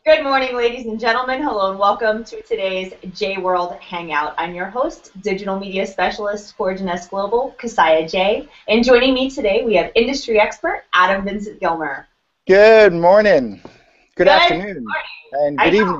Good morning, ladies and gentlemen. Hello and welcome to today's J World Hangout. I'm your host, digital media specialist for Jeunesse Global, Kasaya J. And joining me today, we have industry expert Adam Vincent Gilmer. Good morning, good Morning. afternoon, and good evening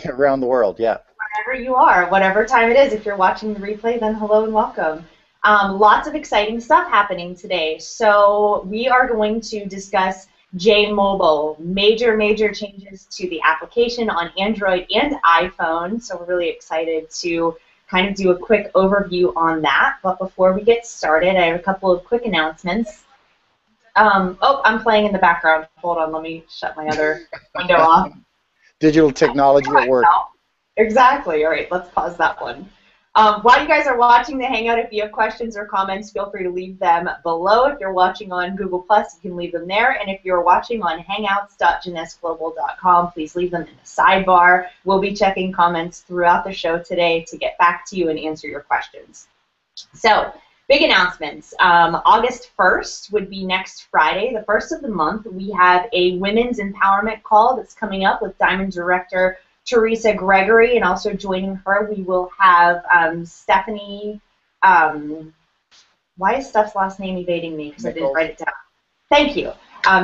around the world. Yeah. Wherever you are, whatever time it is, if you're watching the replay, then hello and welcome. Lots of exciting stuff happening today. So we are going to discuss Jmobile, major changes to the application on Android and iPhone. So we're really excited to kind of do a quick overview on that. But before we get started, I have a couple of quick announcements. Oh, I'm playing in the background. Hold on, let me shut my other window off. Digital technology at work. Exactly. All right, let's pause that one. While you guys are watching the Hangout, if you have questions or comments, feel free to leave them below. If you're watching on Google+, you can leave them there. And if you're watching on hangouts.jeunesseglobal.com, please leave them in the sidebar. We'll be checking comments throughout the show today to get back to you and answer your questions. So, big announcements. August 1st would be next Friday, the first of the month. We have a women's empowerment call that's coming up with Diamond Director Teresa Gregory, and also joining her, we will have Stephanie. Why is Steph's last name evading me? Because I didn't write it down. Thank you.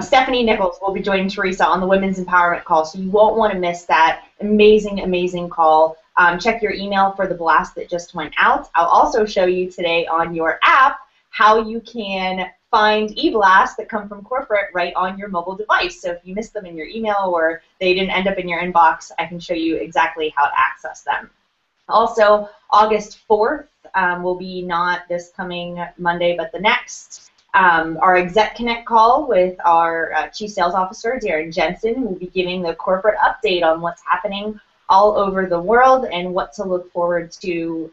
Stephanie Nichols will be joining Teresa on the Women's Empowerment call, so you won't want to miss that amazing call. Check your email for the blast that just went out. I'll also show you today on your app how you can find e-blasts that come from corporate right on your mobile device. So if you missed them in your email or they didn't end up in your inbox, I can show you exactly how to access them. Also, August 4th will be not this coming Monday, but the next. Our Exec Connect call with our Chief Sales Officer, Darren Jensen, will be giving the corporate update on what's happening all over the world and what to look forward to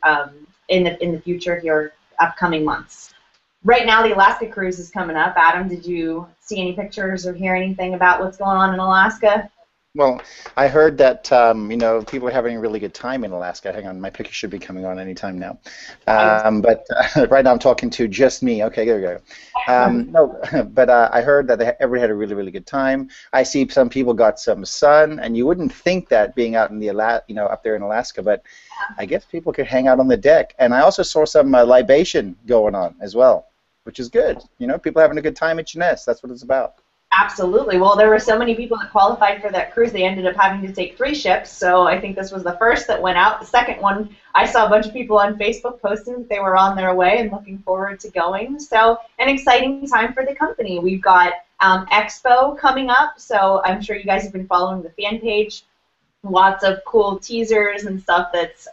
in the future here, upcoming months. Right now, the Alaska cruise is coming up. Adam, did you see any pictures or hear anything about what's going on in Alaska? Well, I heard that people are having a really good time in Alaska. Hang on, my picture should be coming on anytime now. But right now I'm talking to just me. Okay, there we go. I heard that everybody had a really good time. I see some people got some sun, and you wouldn't think that being out in the up there in Alaska, but I guess people could hang out on the deck. And I also saw some libation going on as well, which is good. People having a good time at Jeunesse. That's what it's about. Absolutely. Well, there were so many people that qualified for that cruise, they ended up having to take 3 ships. So I think this was the first that went out. The second one, I saw a bunch of people on Facebook posting that they were on their way and looking forward to going. So an exciting time for the company. We've got Expo coming up. So I'm sure you guys have been following the fan page. Lots of cool teasers and stuff that's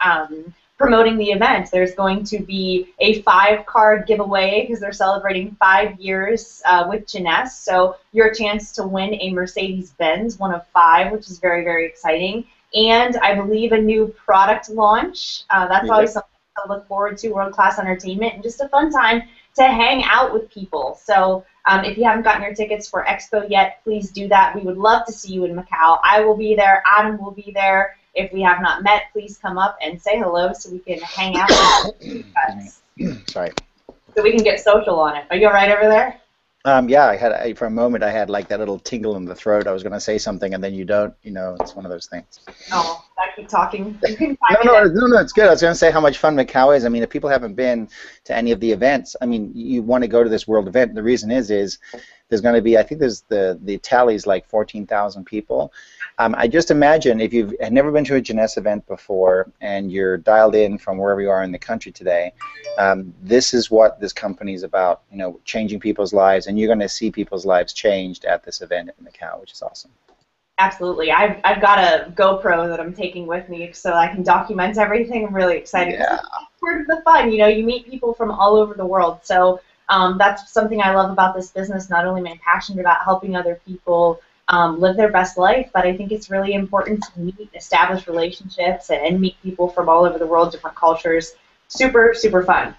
promoting the event. There's going to be a 5-card giveaway because they're celebrating 5 years with Jeunesse. So your chance to win a Mercedes-Benz, one of 5, which is very exciting. And I believe a new product launch. That's always something to look forward to, world-class entertainment, and just a fun time to hang out with people. So if you haven't gotten your tickets for Expo yet, please do that. We would love to see you in Macau. I will be there. Adam will be there. If we have not met, please come up and say hello so we can hang out with you guys. Sorry. So we can get social on it. Are you all right over there? Yeah, for a moment I had like that little tingle in the throat. I was going to say something and then you don't. It's one of those things. Oh, I keep talking. You can No, it's good. I was going to say how much fun Macau is. I mean, if people haven't been to any of the events, I mean, you want to go to this world event. The reason is there's going to be, I think there's the tally's like 14,000 people. I just imagine if you've never been to a Jeunesse event before and you're dialed in from wherever you are in the country today, this is what this company is about, changing people's lives, and you're going to see people's lives changed at this event in Macau, which is awesome. Absolutely. I've got a GoPro that I'm taking with me so I can document everything. I'm really excited. Yeah. It's part of the fun. You meet people from all over the world. So that's something I love about this business. Not only am I passionate about helping other people live their best life, but I think it's really important to meet, establish relationships, and meet people from all over the world, different cultures. Super fun.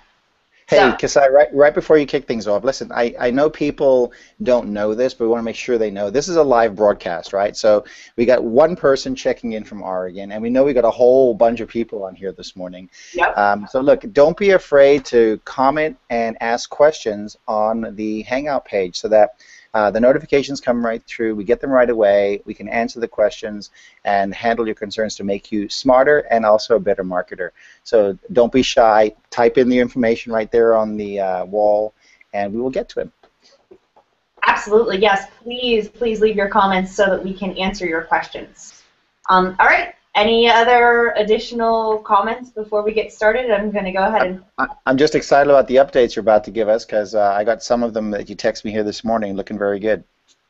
Hey, Kasai, right before you kick things off, listen, I know people don't know this, but we want to make sure they know. This is a live broadcast, right? So we got one person checking in from Oregon, and we know we got a whole bunch of people on here this morning. Yep. So look, don't be afraid to comment and ask questions on the Hangout page so that The notifications come right through. We get them right away. We can answer the questions and handle your concerns to make you smarter and also a better marketer. So don't be shy. Type in the information right there on the wall, and we will get to it. Absolutely, yes. Please leave your comments so that we can answer your questions. All right. Any other additional comments before we get started? I'm going to go ahead and... I'm just excited about the updates you're about to give us, because I got some of them that you text me here this morning looking very good.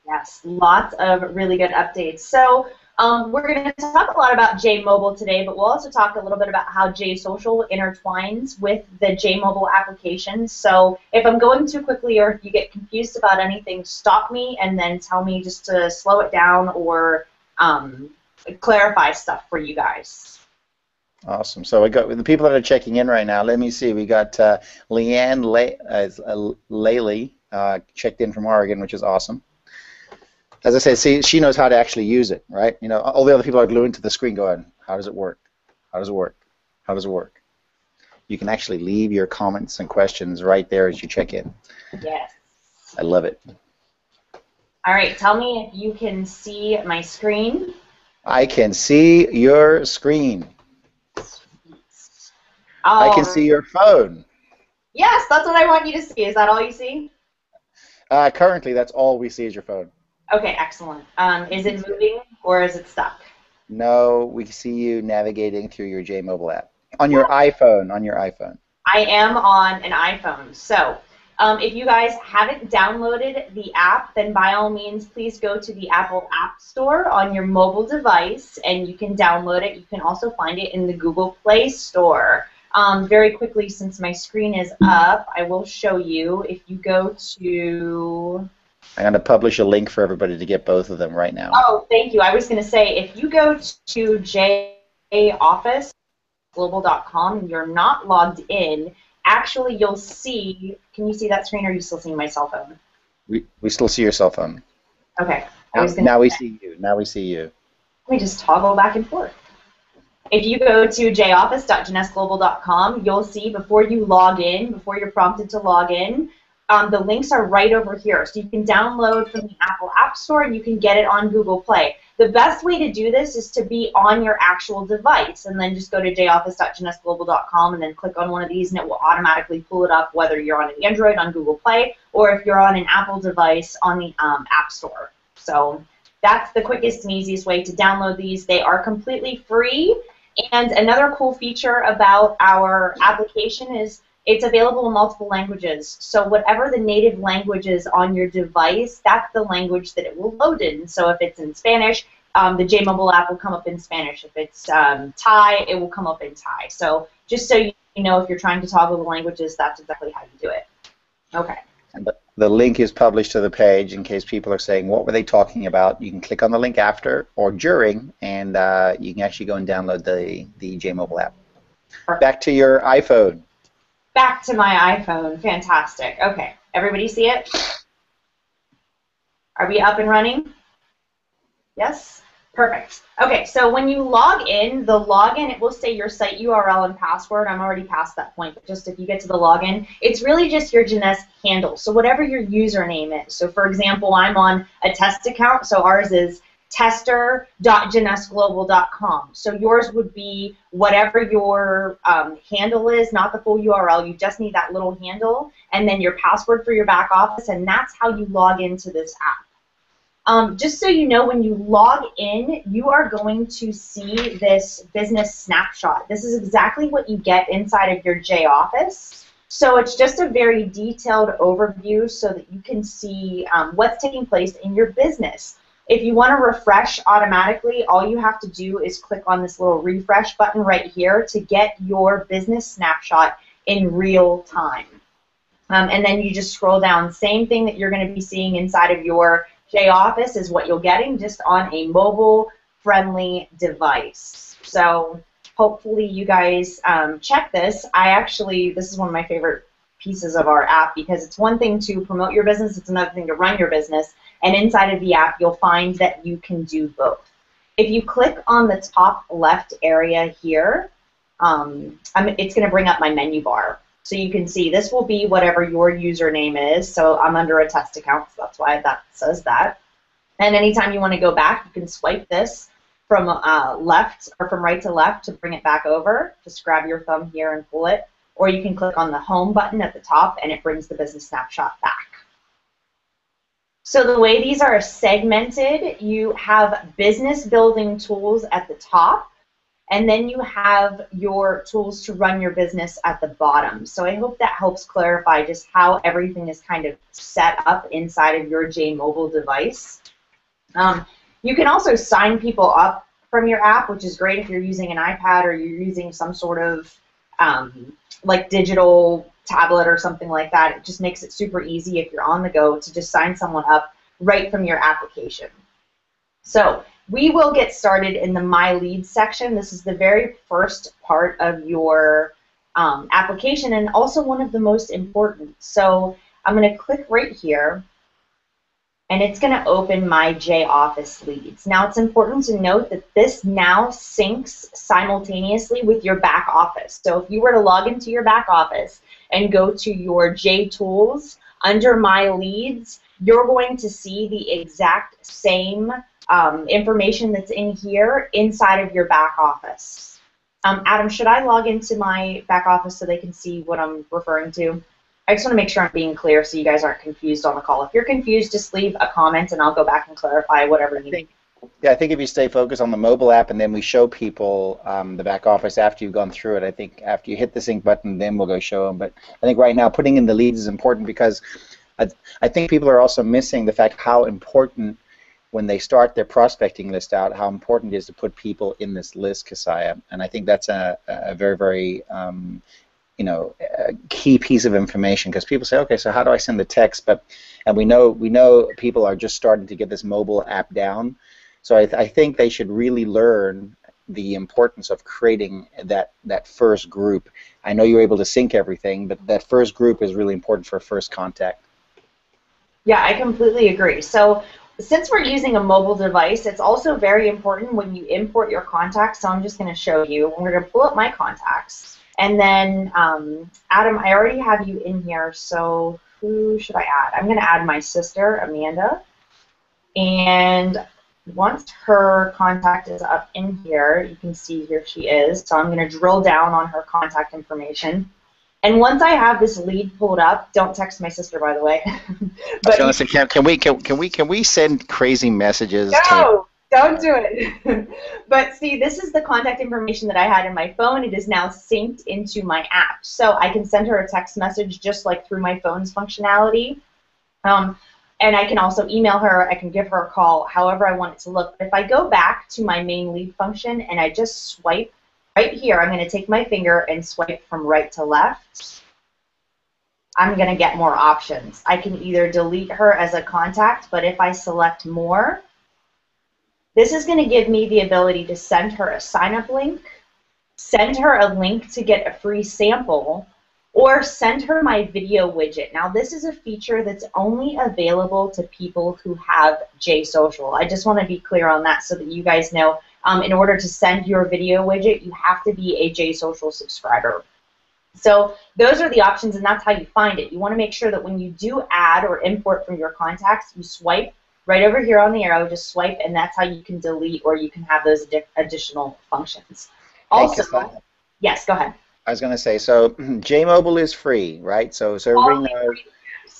Yes, lots of really good updates. So we're going to talk a lot about Jmobile today, but we'll also talk a little bit about how JSocial intertwines with the Jmobile application. So if I'm going too quickly or if you get confused about anything, stop me and then tell me just to slow it down or clarify stuff for you guys. Awesome. So we got the people that are checking in right now. Let me see. We got Leanne Laley checked in from Oregon, which is awesome. As I said, see, she knows how to actually use it, right? You know, all the other people are glued to the screen going, how does it work? How does it work? How does it work? You can actually leave your comments and questions right there as you check in. Yes. I love it. All right, tell me if you can see my screen. I can see your screen. I can see your phone. Yes, that's what I want you to see. Is that all you see? Currently, that's all we see is your phone. Okay, excellent. Is it moving or is it stuck? No, we see you navigating through your Jmobile app. On your iPhone, on your iPhone. I am on an iPhone. So if you guys haven't downloaded the app, then by all means, please go to the Apple App Store on your mobile device, and you can download it. You can also find it in the Google Play Store. Very quickly, since my screen is up, I will show you. If you go to... I'm going to publish a link for everybody to get both of them right now. Oh, thank you. I was going to say, if you go to jofficeglobal.com and you're not logged in, actually you'll see, can you see that screen, or are you still seeing my cell phone? We still see your cell phone. Okay. Now we see you. Now we see you. Let me just toggle back and forth. If you go to joffice.jeunessglobal.com, you'll see before you log in, before you're prompted to log in, the links are right over here. So you can download from the Apple App Store and you can get it on Google Play. The best way to do this is to be on your actual device, and then just go to joffice.jeunessglobal.com and then click on one of these, and it will automatically pull it up whether you're on an Android on Google Play or if you're on an Apple device on the App Store. So that's the quickest and easiest way to download these. They are completely free. And another cool feature about our application is it's available in multiple languages. So whatever the native language is on your device, that's the language that it will load in. So if it's in Spanish, the Jmobile app will come up in Spanish. If it's Thai, it will come up in Thai. So just so you know, if you're trying to toggle the languages, that's exactly how you do it. Okay. And the link is published to the page in case people are saying, what were they talking about? You can click on the link after or during, and you can actually go and download the Jmobile app. Perfect. Back to your iPhone. Back to my iPhone. Fantastic. Okay. Everybody see it? Are we up and running? Yes? Perfect. Okay, so when you log in, the login, it will say your site URL and password. I'm already past that point, but just if you get to the login, it's really just your Jeunesse handle. So whatever your username is. So for example, I'm on a test account, so ours is tester.jeunessglobal.com. So yours would be whatever your handle is, not the full URL. You just need that little handle, and then your password for your back office, and that's how you log into this app. Just so you know, when you log in, you are going to see this business snapshot. This is exactly what you get inside of your Joffice. So it's just a very detailed overview so that you can see what's taking place in your business. If you want to refresh automatically, all you have to do is click on this little refresh button right here to get your business snapshot in real time. And then you just scroll down. Same thing that you're going to be seeing inside of your Joffice is what you're getting, just on a mobile-friendly device. So hopefully you guys check this. This is one of my favorite pieces of our app because it's one thing to promote your business, it's another thing to run your business. And inside of the app, you'll find that you can do both. If you click on the top left area here, it's going to bring up my menu bar. So you can see this will be whatever your username is. So I'm under a test account, so that's why that says that. And anytime you want to go back, you can swipe this from left or from right to left to bring it back over. Just grab your thumb here and pull it. Or you can click on the home button at the top and it brings the business snapshot back. So the way these are segmented, you have business building tools at the top, and then you have your tools to run your business at the bottom. So I hope that helps clarify just how everything is kind of set up inside of your Jmobile device. You can also sign people up from your app, which is great if you're using an iPad or you're using some sort of like digital tablet or something like that. It just makes it super easy if you're on the go to just sign someone up right from your application. So we will get started in the My Leads section. This is the very first part of your application and also one of the most important. So I'm going to click right here, and it's going to open my Joffice leads. Now it's important to note that this now syncs simultaneously with your back office. So if you were to log into your back office and go to your JTools under My Leads, you're going to see the exact same information that's in here inside of your back office. Adam, should I log into my back office so they can see what I'm referring to? I just want to make sure I'm being clear so you guys aren't confused on the call. If you're confused, just leave a comment and I'll go back and clarify whatever you need. Yeah, I think if you stay focused on the mobile app and then we show people the back office after you've gone through it, I think after you hit the sync button, then we'll go show them. But I think right now putting in the leads is important because I think people are also missing the fact how important when they start their prospecting list out, how important it is to put people in this list, Keziah. And I think that's a very, very a key piece of information because people say, okay, so how do I send the text? And we know people are just starting to get this mobile app down. So I think they should really learn the importance of creating that first group. I know you're able to sync everything, but that first group is really important for first contact. Yeah, I completely agree. So since we're using a mobile device, it's also very important when you import your contacts. So I'm just going to show you. We're going to pull up my contacts. And then, Adam, I already have you in here, so who should I add? I'm going to add my sister, Amanda. And once her contact is up in here, you can see here she is. So I'm going to drill down on her contact information. And once I have this lead pulled up, don't text my sister, by the way. But I was gonna say, can we send crazy messages? No, don't do it. But see, this is the contact information that I had in my phone. It is now synced into my app, so I can send her a text message just like through my phone's functionality. And I can also email her. I can give her a call, however I want it to look. But if I go back to my main lead function and I just swipe right here, I'm going to take my finger and swipe from right to left. I'm going to get more options. I can either delete her as a contact, but if I select more, this is going to give me the ability to send her a sign-up link, send her a link to get a free sample, or send her my video widget. Now, this is a feature that's only available to people who have JSocial. I just want to be clear on that so that you guys know. In order to send your video widget, you have to be a JSocial subscriber. So those are the options, and that's how you find it. You want to make sure that when you do add or import from your contacts, you swipe right over here on the arrow, just swipe, and that's how you can delete or you can have those additional functions. Also, yes, go ahead. I was going to say, so Jmobile is free, right? So everybody knows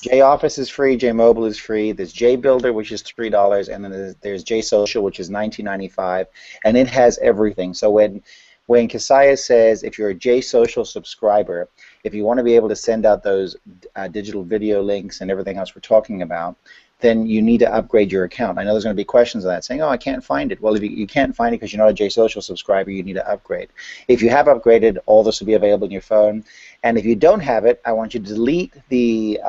Joffice is free, Jmobile is free. There's JBuilder, which is $3, and then there's JSocial, which is $19.95, and it has everything. So when Keziah says if you're a JSocial subscriber, if you want to be able to send out those digital video links and everything else we're talking about, then you need to upgrade your account. I know there's going to be questions on that, saying, oh, I can't find it. Well, if you can't find it because you're not a JSocial subscriber, you need to upgrade. If you have upgraded, all this will be available on your phone. And if you don't have it, I want you to delete the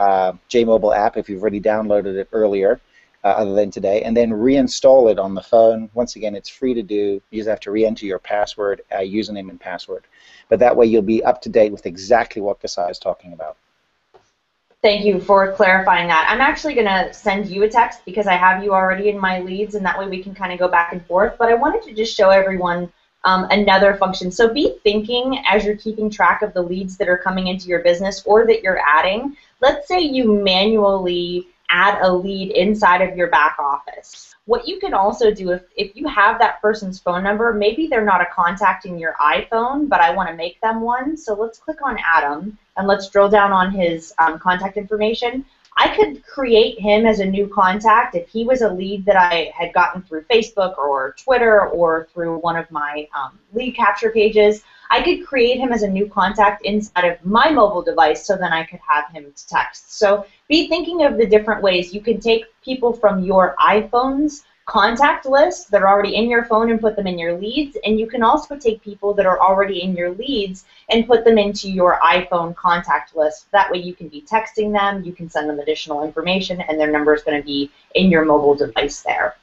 Jmobile app if you've already downloaded it earlier, other than today, and then reinstall it on the phone. Once again, it's free to do. You just have to re-enter your password, username and password. But that way you'll be up to date with exactly what Keziah is talking about. Thank you for clarifying that. I'm actually going to send you a text because I have you already in my leads, and that way we can kind of go back and forth. But I wanted to just show everyone another function. So be thinking as you're keeping track of the leads that are coming into your business or that you're adding. Let's say you manually add a lead inside of your back office. What you can also do, if you have that person's phone number, maybe they're not a contact in your iPhone, but I want to make them one. So let's click on Adam, and let's drill down on his contact information. I could create him as a new contact if he was a lead that I had gotten through Facebook or Twitter or through one of my lead capture pages. I could create him as a new contact inside of my mobile device so then I could have him to text. So be thinking of the different ways you can take people from your iPhone's contact list that are already in your phone and put them in your leads, and you can also take people that are already in your leads and put them into your iPhone contact list. That way you can be texting them, you can send them additional information, and their number is going to be in your mobile device there.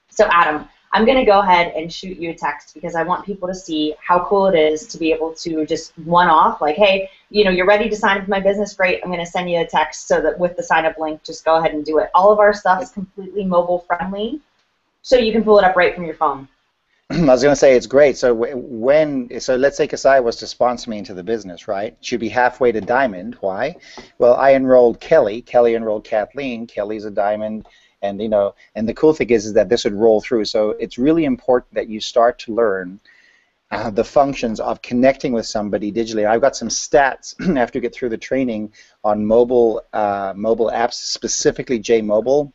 So Adam, I'm going to go ahead and shoot you a text because I want people to see how cool it is to be able to just one-off, like, hey, you know, you're ready to sign up for my business, great, I'm going to send you a text so that with the sign-up link, just go ahead and do it. All of our stuff is completely mobile-friendly, so you can pull it up right from your phone. I was going to say it's great. So so let's say Kasai was to sponsor me into the business, right? She'd be halfway to diamond. Why? Well, I enrolled Kelly. Kelly enrolled Kathleen. Kelly's a diamond. And, you know, and the cool thing is that this would roll through. So it's really important that you start to learn the functions of connecting with somebody digitally. I've got some stats after you get through the training on mobile apps, specifically Jmobile,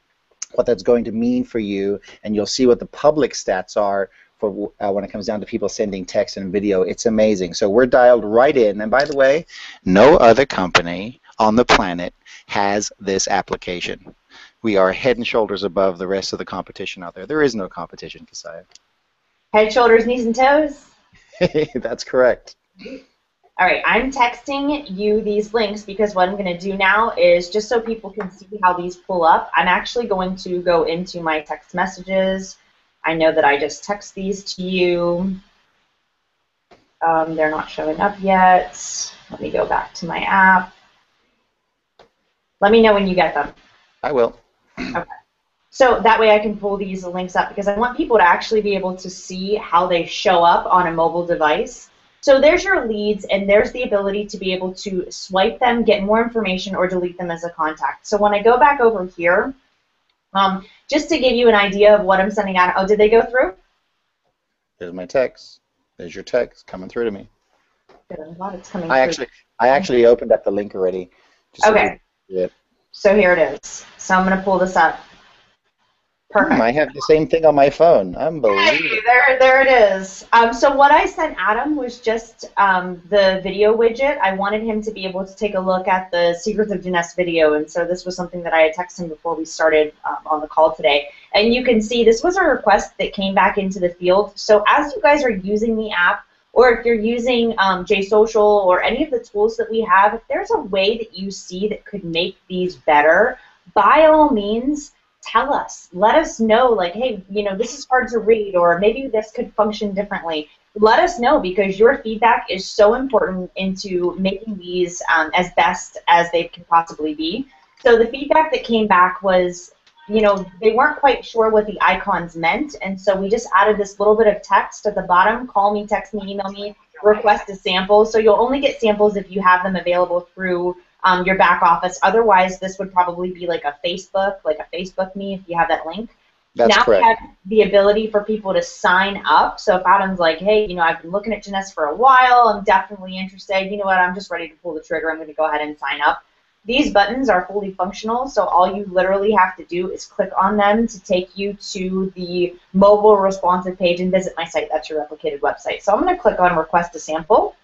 what that's going to mean for you, and you'll see what the public stats are for when it comes down to people sending text and video. It's amazing. So we're dialed right in. And by the way, no other company on the planet has this application. We are head and shoulders above the rest of the competition out there. There is no competition, Kasaya. Head, shoulders, knees, and toes? That's correct. All right, I'm texting you these links because what I'm going to do now is, just so people can see how these pull up, I'm actually going to go into my text messages. I know that I just text these to you. They're not showing up yet. Let me go back to my app. Let me know when you get them. I will. Okay. So that way I can pull these links up because I want people to actually be able to see how they show up on a mobile device. So there's your leads, and there's the ability to be able to swipe them, get more information, or delete them as a contact. So when I go back over here, just to give you an idea of what I'm sending out. Oh, did they go through? There's my text. There's your text coming through to me. Good, I'm glad it's coming through. I actually opened up the link already. Okay. So here it is. So I'm going to pull this up. Perfect. I have the same thing on my phone. Unbelievable. Hey, there it is. So what I sent Adam was just the video widget. I wanted him to be able to take a look at the Secrets of Jeunesse video, and so this was something that I had texted him before we started on the call today. And you can see this was a request that came back into the field. So as you guys are using the app, or if you're using JSocial or any of the tools that we have, if there's a way that you see that could make these better, by all means, tell us. Let us know, like, hey, you know, this is hard to read, or maybe this could function differently. Let us know, because your feedback is so important into making these as best as they can possibly be. So the feedback that came back was, you know, they weren't quite sure what the icons meant, and so we just added this little bit of text at the bottom: call me, text me, email me, request a sample. So you'll only get samples if you have them available through your back office. Otherwise, this would probably be like a Facebook me if you have that link. That's now correct. We have the ability for people to sign up. So if Adam's like, hey, you know, I've been looking at Jeunesse for a while, I'm definitely interested, you know what, I'm just ready to pull the trigger, I'm going to go ahead and sign up. These buttons are fully functional, so all you literally have to do is click on them to take you to the mobile responsive page and visit my site. That's your replicated website. So I'm going to click on request a sample,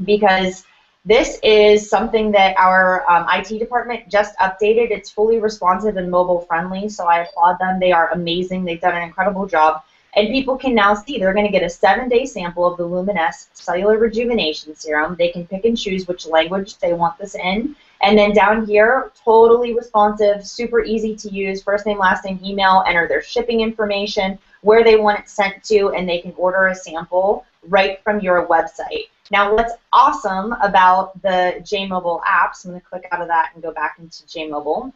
because this is something that our IT department just updated. It's fully responsive and mobile friendly, so I applaud them. They are amazing. They've done an incredible job. And people can now see they're going to get a 7-day sample of the Luminous Cellular Rejuvenation Serum. They can pick and choose which language they want this in. And then down here, totally responsive, super easy to use, first name, last name, email, enter their shipping information, where they want it sent to, and they can order a sample right from your website. Now, what's awesome about the Jmobile apps, I'm going to click out of that and go back into Jmobile,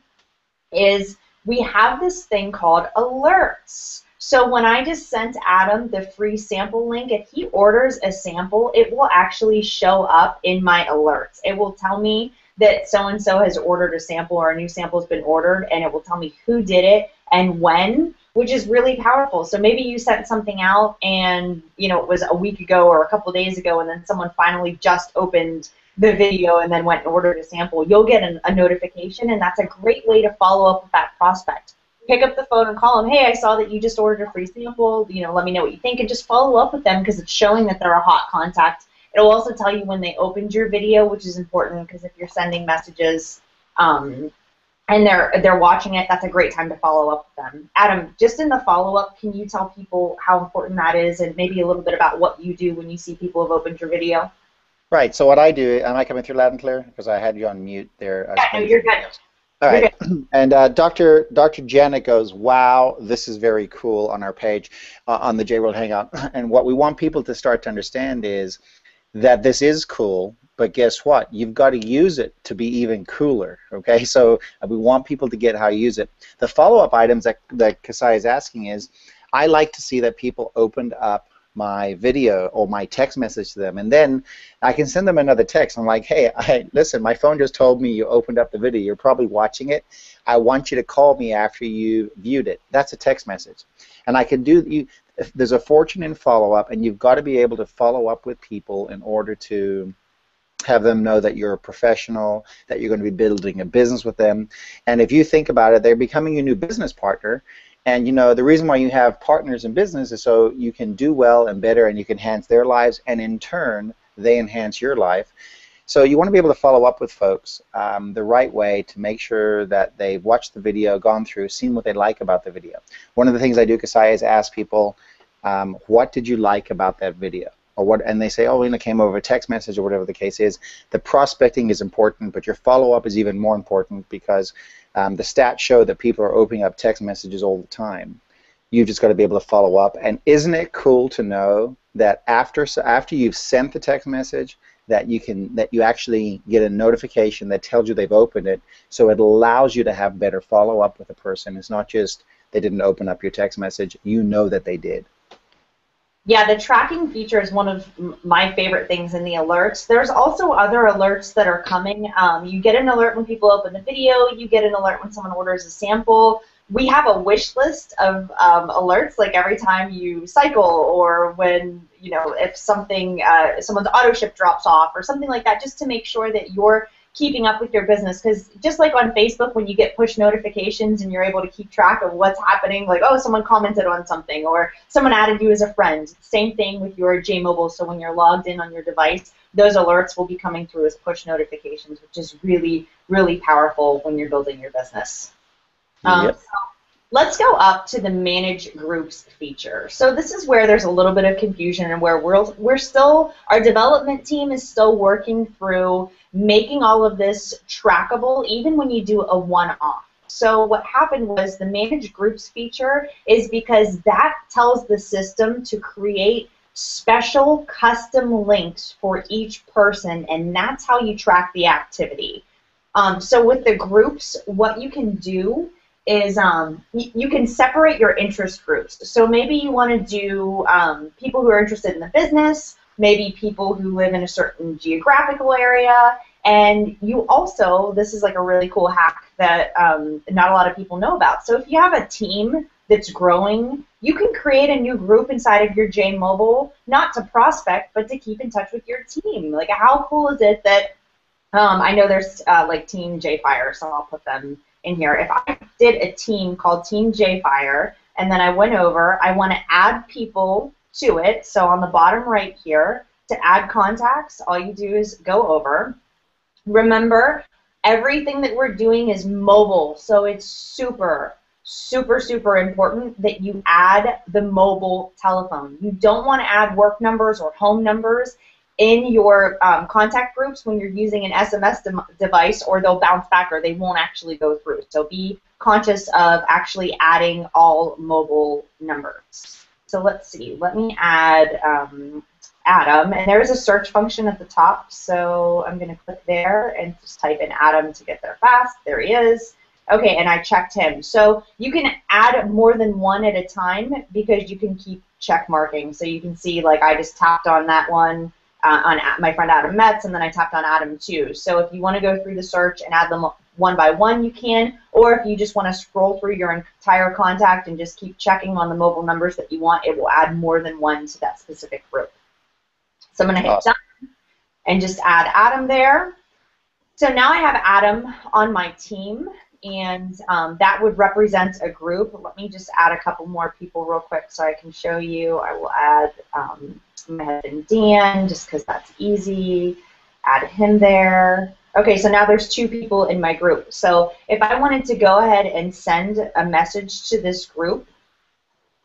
is we have this thing called alerts. So when I just sent Adam the free sample link, if he orders a sample, it will actually show up in my alerts. It will tell me that so-and-so has ordered a sample or a new sample has been ordered, and it will tell me who did it and when, which is really powerful. So maybe you sent something out and, you know, it was a week ago or a couple days ago, and then someone finally just opened the video and then went and ordered a sample. You'll get a notification, and that's a great way to follow up with that prospect. Pick up the phone and call them, hey, I saw that you just ordered a free sample, you know, let me know what you think, and just follow up with them because it's showing that they're a hot contact. It'll also tell you when they opened your video, which is important because if you're sending messages and they're watching it, that's a great time to follow up with them. Adam, just in the follow-up, can you tell people how important that is and maybe a little bit about what you do when you see people have opened your video? Right. So what I do, am I coming through loud and clear? Because I had you on mute there. Yeah, no, you're good. All right. And Dr. Janet goes, wow, this is very cool on our page on the J-World Hangout. And what we want people to start to understand is that this is cool, but guess what? You've got to use it to be even cooler, okay? So we want people to get how to use it. The follow-up items that Kasai is asking is, I like to see that people opened up my video or my text message to them, and then I can send them another text. I'm like, hey, listen, my phone just told me you opened up the video. You're probably watching it. I want you to call me after you viewed it. That's a text message. And I can do, there's a fortune in follow-up, and you've got to be able to follow up with people in order to have them know that you're a professional, that you're going to be building a business with them. And if you think about it, they're becoming your new business partner. And you know, the reason why you have partners in business is so you can do well and better, and you can enhance their lives, and in turn, they enhance your life. So you want to be able to follow up with folks the right way to make sure that they've watched the video, gone through, seen what they like about the video. One of the things I do, Kasai, is ask people, what did you like about that video? Or what, and they say, oh, it came over a text message or whatever the case is. The prospecting is important, but your follow-up is even more important because the stats show that people are opening up text messages all the time. You've just got to be able to follow up. And isn't it cool to know that after you've sent the text message, that you actually get a notification that tells you they've opened it, so it allows you to have better follow-up with a person. It's not just they didn't open up your text message. You know that they did. Yeah, the tracking feature is one of my favorite things in the alerts. There's also other alerts that are coming. You get an alert when people open the video. You get an alert when someone orders a sample. We have a wish list of alerts, like every time you cycle, or when, you know, if something, someone's auto ship drops off or something like that, just to make sure that you're keeping up with your business. Because just like on Facebook, when you get push notifications and you're able to keep track of what's happening, like, oh, someone commented on something or someone added you as a friend. Same thing with your Jmobile. So when you're logged in on your device, those alerts will be coming through as push notifications, which is really, really powerful when you're building your business. Yep. So let's go up to the Manage Groups feature. So this is where there's a little bit of confusion and where we're still, our development team is still working through making all of this trackable, even when you do a one-off. So what happened was the Manage Groups feature is because that tells the system to create special custom links for each person, and that's how you track the activity. So with the groups, what you can do is you can separate your interest groups. So maybe you want to do people who are interested in the business, maybe people who live in a certain geographical area, and you also, this is like a really cool hack that not a lot of people know about. So if you have a team that's growing, you can create a new group inside of your Jmobile, not to prospect, but to keep in touch with your team. Like, how cool is it that, I know there's like Team JFire, so I'll put them in here. If I did a team called Team JFire, and then I went over, I want to add people to it. So on the bottom right here, to add contacts, all you do is go over. Remember, everything that we're doing is mobile, so it's super, super, super important that you add the mobile telephone. You don't want to add work numbers or home numbers in your contact groups when you're using an SMS device, or they'll bounce back or they won't actually go through. So be conscious of actually adding all mobile numbers. So let's see. Let me add Adam, and there's a search function at the top, so I'm going to click there and just type in Adam to get there fast. There he is. Okay, and I checked him. So you can add more than one at a time because you can keep check marking. So you can see, like, I just tapped on that one on my friend Adam Metz, and then I tapped on Adam too. So if you want to go through the search and add them one by one, you can. Or if you just want to scroll through your entire contact and just keep checking on the mobile numbers that you want, it will add more than one to that specific group. So I'm going to hit done and just add Adam there. So now I have Adam on my team, and that would represent a group. Let me just add a couple more people real quick so I can show you. I will add my husband Dan, just because that's easy. Add him there. Okay, so now there's 2 people in my group. So if I wanted to go ahead and send a message to this group,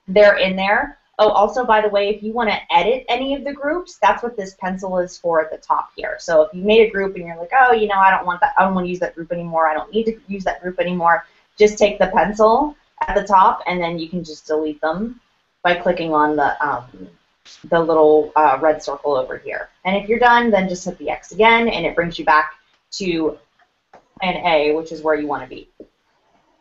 they're in there. Oh, also, by the way, if you want to edit any of the groups, that's what this pencil is for at the top here. So if you made a group and you're like, oh, you know, I don't want that, I don't want to use that group anymore, I don't need to use that group anymore, just take the pencil at the top and then you can just delete them by clicking on the little red circle over here. And if you're done, then just hit the X again, and it brings you back to plan A, which is where you want to be.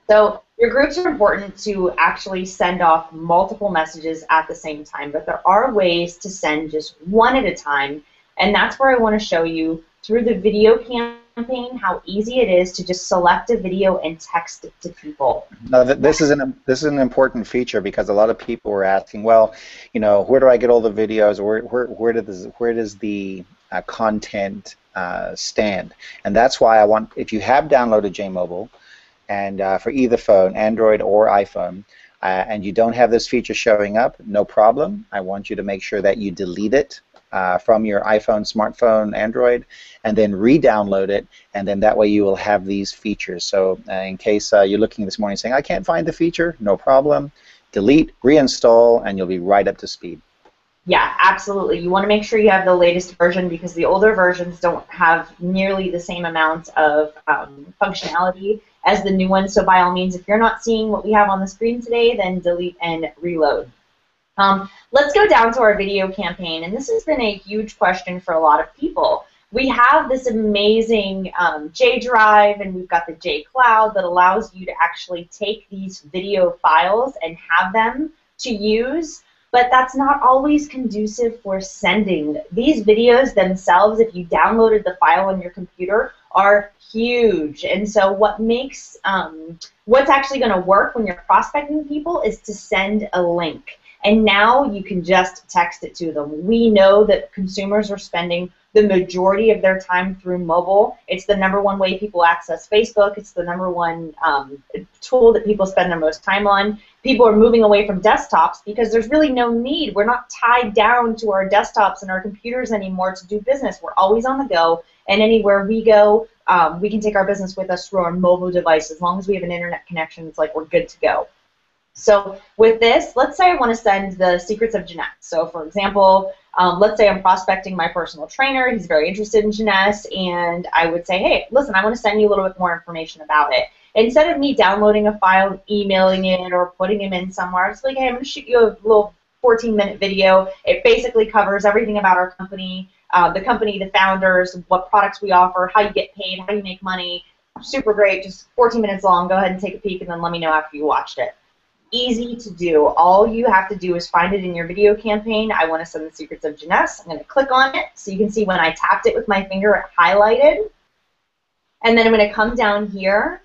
So your groups are important to actually send off multiple messages at the same time, but there are ways to send just one at a time, and that's where I want to show you through the video campaign how easy it is to just select a video and text it to people. Now, this is an important feature because a lot of people were asking, well, you know, where do I get all the videos? Where does the content stand? And that's why I want, if you have downloaded Jmobile, and for either phone, Android or iPhone, and you don't have this feature showing up, no problem. I want you to make sure that you delete it from your iPhone, smartphone, Android, and then re-download it, and then that way you will have these features. So in case you're looking this morning saying, I can't find the feature, no problem. Delete, reinstall, and you'll be right up to speed. Yeah, absolutely. You want to make sure you have the latest version because the older versions don't have nearly the same amount of functionality as the new ones. So by all means, if you're not seeing what we have on the screen today, then delete and reload. Let's go down to our video campaign, and this has been a huge question for a lot of people. We have this amazing J Drive, and we've got the J Cloud that allows you to actually take these video files and have them to use. But that's not always conducive for sending. These videos themselves, if you downloaded the file on your computer, are huge. And so what makes, what's actually going to work when you're prospecting people is to send a link. And now you can just text it to them. We know that consumers are spending the majority of their time through mobile. It's the #1 way people access Facebook. It's the #1 tool that people spend their most time on. People are moving away from desktops because there's really no need. We're not tied down to our desktops and our computers anymore to do business. We're always on the go, and anywhere we go, we can take our business with us through our mobile device. As long as we have an internet connection, it's like we're good to go. So with this, let's say I want to send the secrets of Jeunesse. So for example, let's say I'm prospecting my personal trainer. He's very interested in Jeunesse, and I would say, hey, listen, I want to send you a little bit more information about it. Instead of me downloading a file, emailing it, or putting him in somewhere, it's like, hey, I'm going to shoot you a little 14-minute video. It basically covers everything about our company, the founders, what products we offer, how you get paid, how you make money. Super great, just 14 minutes long. Go ahead and take a peek, and then let me know after you watched it. Easy to do. All you have to do is find it in your video campaign. I want to send the secrets of Jeunesse. I'm going to click on it so you can see when I tapped it with my finger, it highlighted. And then I'm going to come down here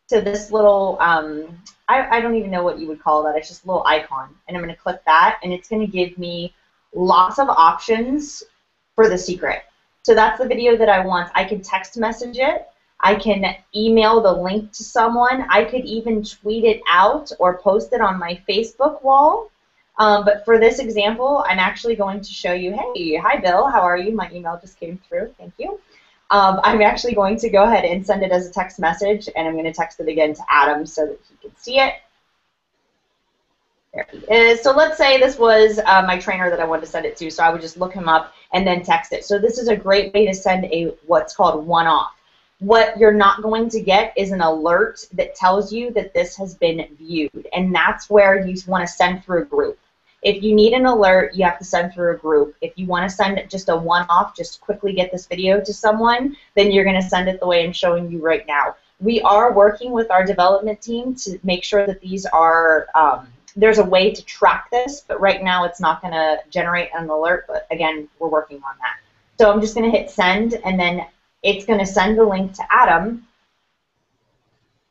to this little, I don't even know what you would call that. It's just a little icon. And I'm going to click that, and it's going to give me lots of options for the secret. So that's the video that I want. I can text message it. I can email the link to someone. I could even tweet it out or post it on my Facebook wall. But for this example, I'm actually going to show you, hey, hi Bill, how are you? My email just came through, thank you. I'm actually going to go ahead and send it as a text message, and I'm going to text it again to Adam so that he can see it. There he is. So let's say this was my trainer that I wanted to send it to, so I would just look him up and then text it. So this is a great way to send a what's called one-off. What you're not going to get is an alert that tells you that this has been viewed, and that's where you want to send through a group. If you need an alert, you have to send through a group. If you want to send just a one-off, just quickly get this video to someone, then you're going to send it the way I'm showing you right now. We are working with our development team to make sure that these are, there's a way to track this, but right now it's not going to generate an alert, but again, we're working on that. So I'm just going to hit send, and then it's going to send the link to Adam.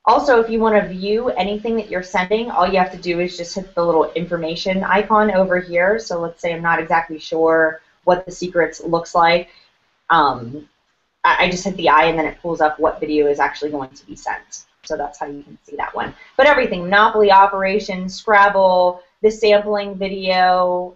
Also, if you want to view anything that you're sending, all you have to do is just hit the little information icon over here. So let's say I'm not exactly sure what the secrets looks like. I just hit the I, and then it pulls up what video is actually going to be sent. So that's how you can see that one. But everything, Monopoly operations, Scrabble, the sampling video,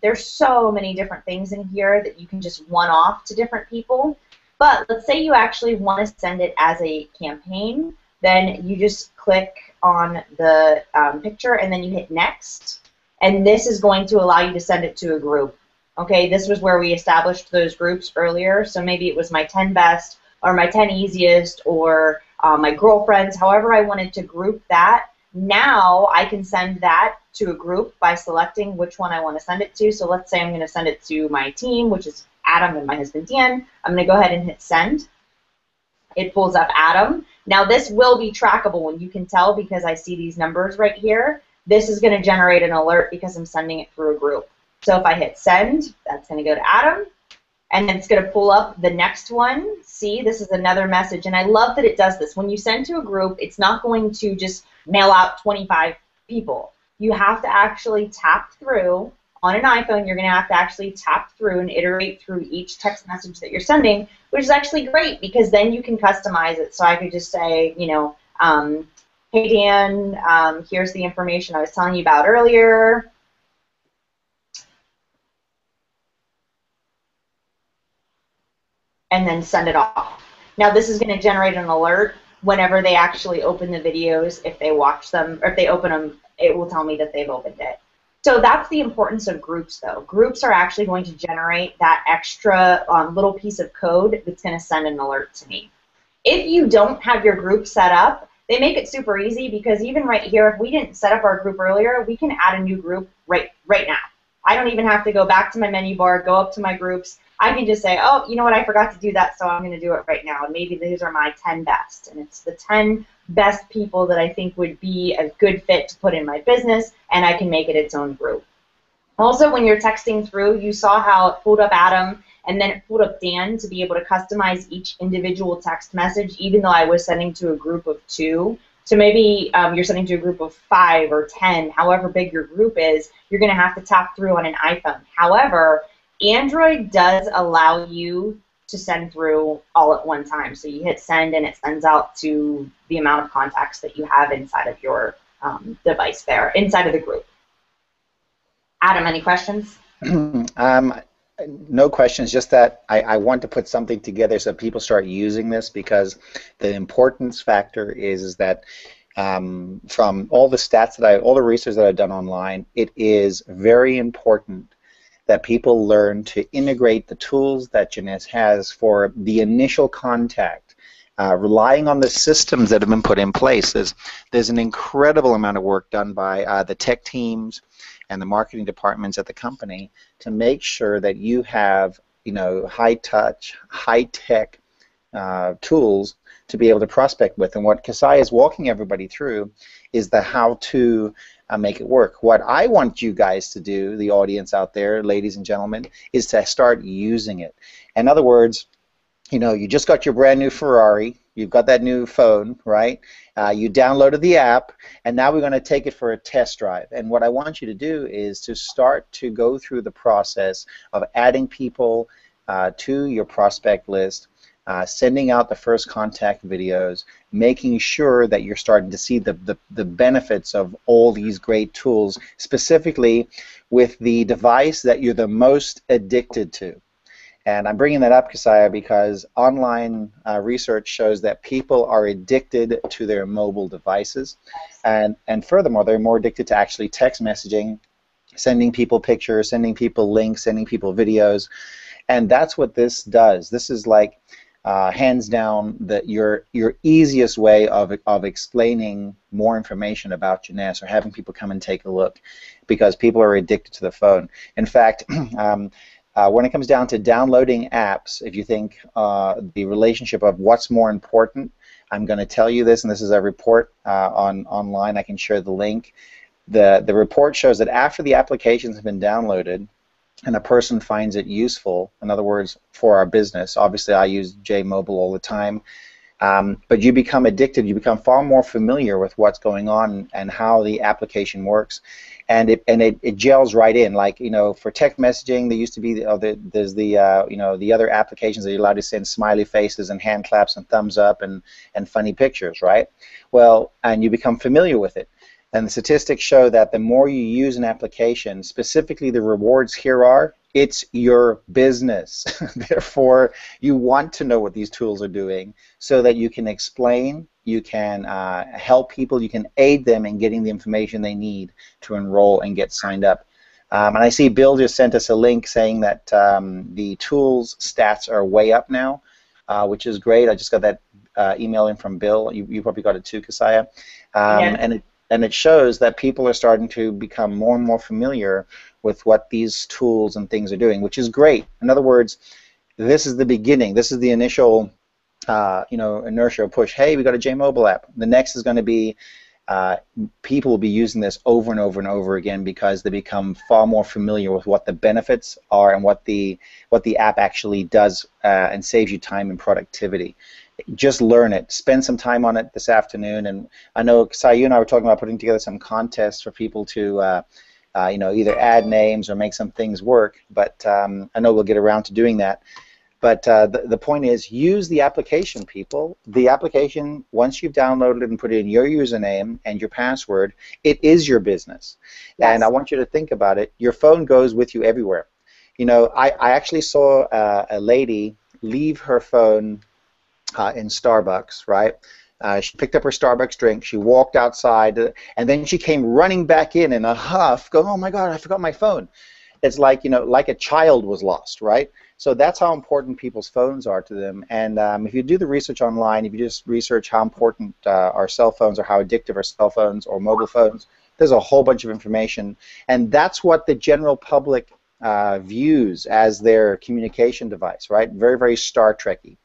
there's so many different things in here that you can just one-off to different people. But let's say you actually want to send it as a campaign, then you just click on the picture and then you hit next. And this is going to allow you to send it to a group. Okay, this was where we established those groups earlier. So maybe it was my 10 best or my 10 easiest or my girlfriends, however I wanted to group that. Now I can send that to a group by selecting which one I want to send it to. So let's say I'm going to send it to my team, which is Adam and my husband Dan. I'm going to go ahead and hit send. It pulls up Adam. Now this will be trackable, and you can tell because I see these numbers right here. This is going to generate an alert because I'm sending it through a group. So if I hit send, that's going to go to Adam, and then it's going to pull up the next one. See, this is another message, and I love that it does this. When you send to a group, it's not going to just mail out 25 people. You have to actually tap through. On an iPhone, you're going to have to actually tap through and iterate through each text message that you're sending, which is actually great because then you can customize it. So I could just say, you know, hey Dan, here's the information I was telling you about earlier. And then send it off. Now this is going to generate an alert whenever they actually open the videos. If they watch them, or if they open them, it will tell me that they've opened it. So that's the importance of groups, though. Groups are actually going to generate that extra little piece of code that's going to send an alert to me. If you don't have your group set up, they make it super easy because even right here, if we didn't set up our group earlier, we can add a new group right now. I don't even have to go back to my menu bar, go up to my groups. I can just say, oh, you know what, I forgot to do that, so I'm going to do it right now. And maybe these are my 10 best. And it's the 10 best people that I think would be a good fit to put in my business, and I can make it its own group. Also, when you're texting through, you saw how it pulled up Adam, and then it pulled up Dan to be able to customize each individual text message, even though I was sending to a group of 2. So maybe you're sending to a group of 5 or 10, however big your group is, you're going to have to tap through on an iPhone. However, Android does allow you to send through all at one time. So you hit send and it sends out to the amount of contacts that you have inside of your device there, inside of the group. Adam, any questions? No questions, just that I want to put something together so people start using this, because the importance factor is that from all the stats that all the research that I've done online, it is very important that people learn to integrate the tools that Jeunesse has for the initial contact, relying on the systems that have been put in place. There's an incredible amount of work done by the tech teams and the marketing departments at the company to make sure that you have, you know, high-touch, high-tech tools to be able to prospect with. And what Kasai is walking everybody through is the how to make it work. What I want you guys to do, the audience out there, ladies and gentlemen, is to start using it. In other words, you know, you just got your brand new Ferrari, you've got that new phone, right? You downloaded the app, and now we're going to take it for a test drive. And what I want you to do is to start to go through the process of adding people to your prospect list, sending out the first contact videos, making sure that you're starting to see the benefits of all these great tools, specifically with the device that you're the most addicted to. And I'm bringing that up, Kasaya, because online research shows that people are addicted to their mobile devices. And furthermore, they're more addicted to actually text messaging, sending people pictures, sending people links, sending people videos. And that's what this does. This is like, hands down, your easiest way of explaining more information about Jeunesse, or having people come and take a look, because people are addicted to the phone. In fact, when it comes down to downloading apps, if you think the relationship of what's more important, I'm going to tell you this, and this is a report online. I can share the link. The report shows that after the applications have been downloaded and a person finds it useful, in other words, for our business, obviously I use Jmobile all the time, but you become addicted, you become far more familiar with what's going on and how the application works, and it gels right in. Like, you know, for text messaging, there used to be there's the you know, the other applications that you're allowed to send smiley faces and hand claps and thumbs up and funny pictures, right? Well, and you become familiar with it. And the statistics show that the more you use an application, specifically the rewards here are, it's your business. Therefore, you want to know what these tools are doing so that you can explain, you can help people, you can aid them in getting the information they need to enroll and get signed up. And I see Bill just sent us a link saying that the tools stats are way up now, which is great. I just got that email in from Bill. You probably got it too, Kasaya. Yes. And it shows that people are starting to become more and more familiar with what these tools and things are doing, which is great. In other words, this is the beginning. This is the initial, you know, inertia push. Hey, we got a Jmobile app. The next is going to be people will be using this over and over and over again because they become far more familiar with what the benefits are and what the app actually does and saves you time and productivity. Just learn it. Spend some time on it this afternoon. And I know, Sai, you and I were talking about putting together some contests for people to, you know, either add names or make some things work. But I know we'll get around to doing that. But the point is, use the application, people. The application, once you've downloaded it and put in your username and your password, it is your business. Yes. And I want you to think about it. Your phone goes with you everywhere. You know, I actually saw a lady leave her phone in Starbucks, right? She picked up her Starbucks drink, she walked outside, and then she came running back in a huff, going, oh my God, I forgot my phone. It's like, you know, like a child was lost, right? So that's how important people's phones are to them. And if you do the research online, if you just research how important our cell phones or how addictive our cell phones or mobile phones, there's a whole bunch of information. And that's what the general public views as their communication device, right? Very, very Star Trek-y.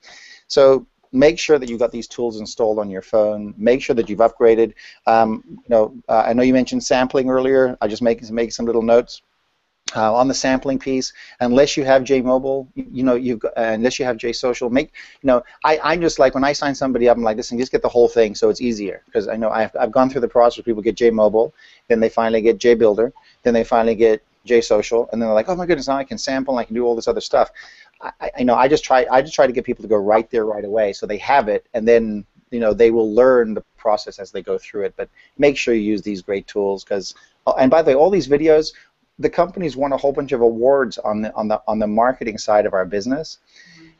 So make sure that you've got these tools installed on your phone. Make sure that you've upgraded. You know, I know you mentioned sampling earlier. I just make some little notes. On the sampling piece, unless you have Jmobile, you know, unless you have JSocial, you know, I'm just like, when I sign somebody up, I'm like, listen, just get the whole thing so it's easier, because I know I've gone through the process where people get Jmobile, then they finally get JBuilder, then they finally get JSocial, and then they're like, oh my goodness, now I can sample and I can do all this other stuff. I just try to get people to go right there right away so they have it, and then, you know, they will learn the process as they go through it. But make sure you use these great tools, because, and by the way, all these videos, the companies won a whole bunch of awards on the marketing side of our business.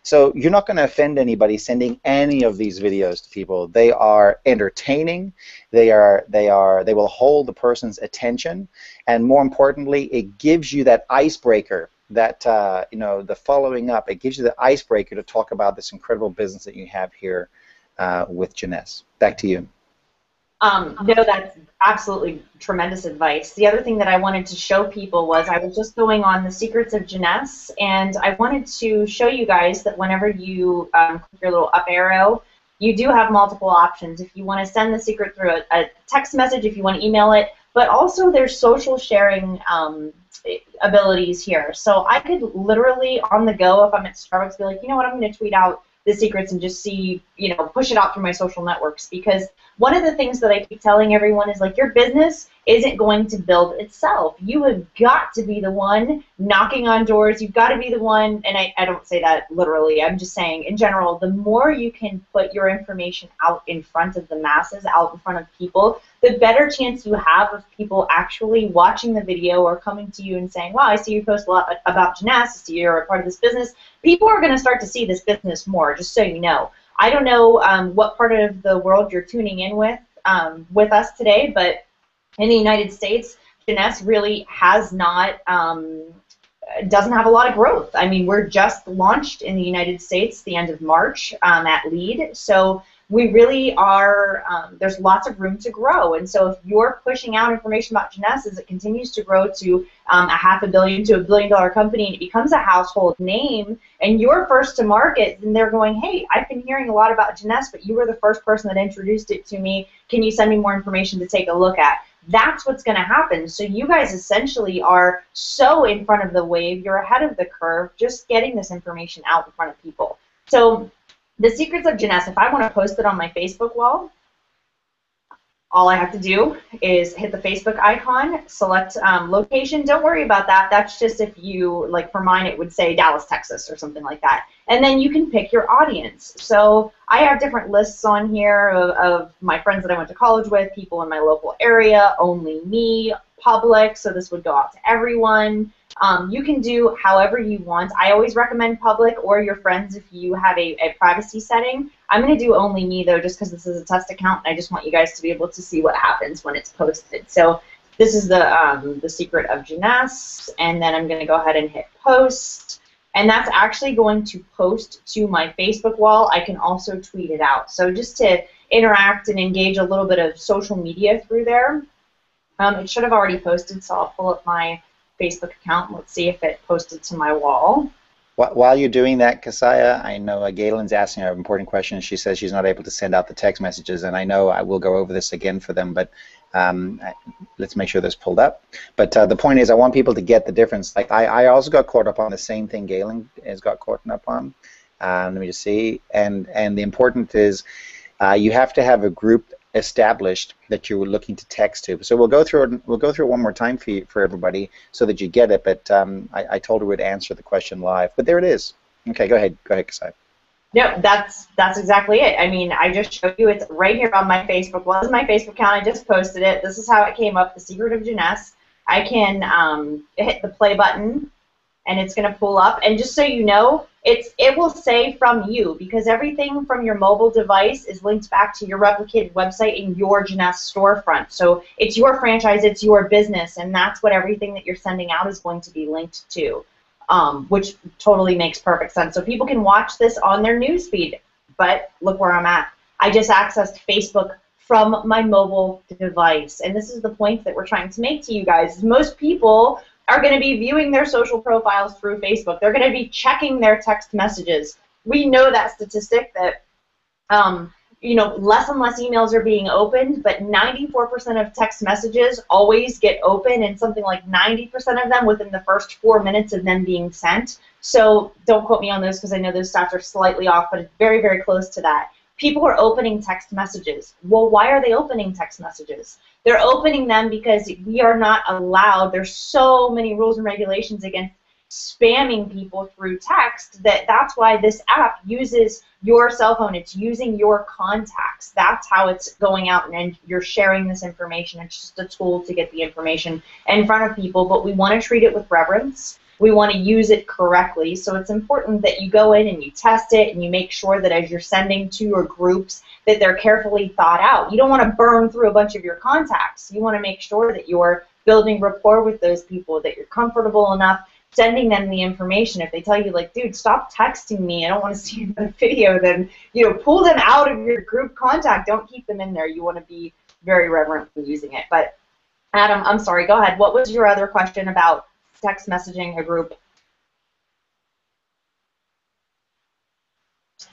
So you're not going to offend anybody sending any of these videos to people. They are entertaining. They will hold the person's attention, and more importantly, it gives you that icebreaker, that you know, the following up. It gives you the icebreaker to talk about this incredible business that you have here with Jeunesse. Back to you. No, that's absolutely tremendous advice. The other thing that I wanted to show people was, I was just going on the secrets of Jeunesse, and I wanted to show you guys that whenever you click your little up arrow, you do have multiple options. If you want to send the secret through a text message, if you want to email it, but also there's social sharing abilities here. So I could literally, on the go, if I'm at Starbucks, be like, you know what, I'm going to tweet out the secrets and just see, you know, push it out through my social networks. Because one of the things that I keep telling everyone is, like, your business isn't going to build itself. You have got to be the one knocking on doors. You've got to be the one, and I don't say that literally, I'm just saying in general, the more you can put your information out in front of the masses, out in front of people, the better chance you have of people actually watching the video or coming to you and saying, wow, I see you post a lot about Jeunesse, I see you're a part of this business. People are going to start to see this business more, just so you know. I don't know what part of the world you're tuning in with us today, but in the United States, Jeunesse really has not, doesn't have a lot of growth. I mean, we're just launched in the United States the end of March at LEAD, so we really are, there's lots of room to grow. And so if you're pushing out information about Janess as it continues to grow to a $500 million to $1 billion company and it becomes a household name and you're first to market, then they're going, hey, I've been hearing a lot about Janess, but you were the first person that introduced it to me. Can you send me more information to take a look at? That's what's going to happen. So you guys essentially are so in front of the wave. You're ahead of the curve, just getting this information out in front of people. So the secrets of Janess, if I want to post it on my Facebook wall, all I have to do is hit the Facebook icon, select location. Don't worry about that. That's just if you, like for mine, it would say Dallas, Texas or something like that. And then you can pick your audience. So I have different lists on here of my friends that I went to college with, people in my local area, only me, public, so this would go out to everyone. You can do however you want. I always recommend public or your friends if you have a privacy setting. I'm going to do only me, though, just because this is a test account, and I just want you guys to be able to see what happens when it's posted. So this is the secret of Janess, and then I'm going to go ahead and hit post, and that's actually going to post to my Facebook wall. I can also tweet it out. So just to interact and engage a little bit of social media through there. It should have already posted, so I'll pull up my Facebook account. Let's see if it posted to my wall. While you're doing that, Kasaya, I know Galen's asking an important question. She says she's not able to send out the text messages, and I know I will go over this again for them, but let's make sure this pulled up. But the point is, I want people to get the difference. Like I also got caught up on the same thing Galen has got caught up on. Let me just see. And the important is you have to have a group established that you're looking to text to. So we'll go through it one more time for everybody so that you get it. But I told her we'd answer the question live. But there it is. Okay, go ahead, Kasai. No, that's exactly it. I mean, I just showed you. It's right here on my Facebook. Well, this is my Facebook account. I just posted it. This is how it came up. The secret of Janess. I can hit the play button, and it's going to pull up. And just so you know, it will say from you, because everything from your mobile device is linked back to your replicated website in your Janess storefront. So it's your franchise, it's your business, and that's what everything that you're sending out is going to be linked to, which totally makes perfect sense. So people can watch this on their newsfeed, but look where I'm at. I just accessed Facebook from my mobile device, and this is the point that we're trying to make to you guys. Most people are going to be viewing their social profiles through Facebook. They're going to be checking their text messages. We know that statistic that less and less emails are being opened, but 94% of text messages always get open, and something like 90% of them within the first 4 minutes of them being sent. So don't quote me on those because I know those stats are slightly off, but it's very, very close to that. People are opening text messages. Well, why are they opening text messages? They're opening them because we are not allowed. There's so many rules and regulations against spamming people through text that's why this app uses your cell phone. It's using your contacts. That's how it's going out, and you're sharing this information. It's just a tool to get the information in front of people, but we want to treat it with reverence. We want to use it correctly, so it's important that you go in and you test it and you make sure that as you're sending to your groups that they're carefully thought out. You don't want to burn through a bunch of your contacts. You want to make sure that you're building rapport with those people, that you're comfortable enough sending them the information. If they tell you, like, dude, stop texting me, I don't want to see the video, then, pull them out of your group contact. Don't keep them in there. You want to be very reverent when using it. But, Adam, I'm sorry, go ahead. What was your other question about text messaging a group?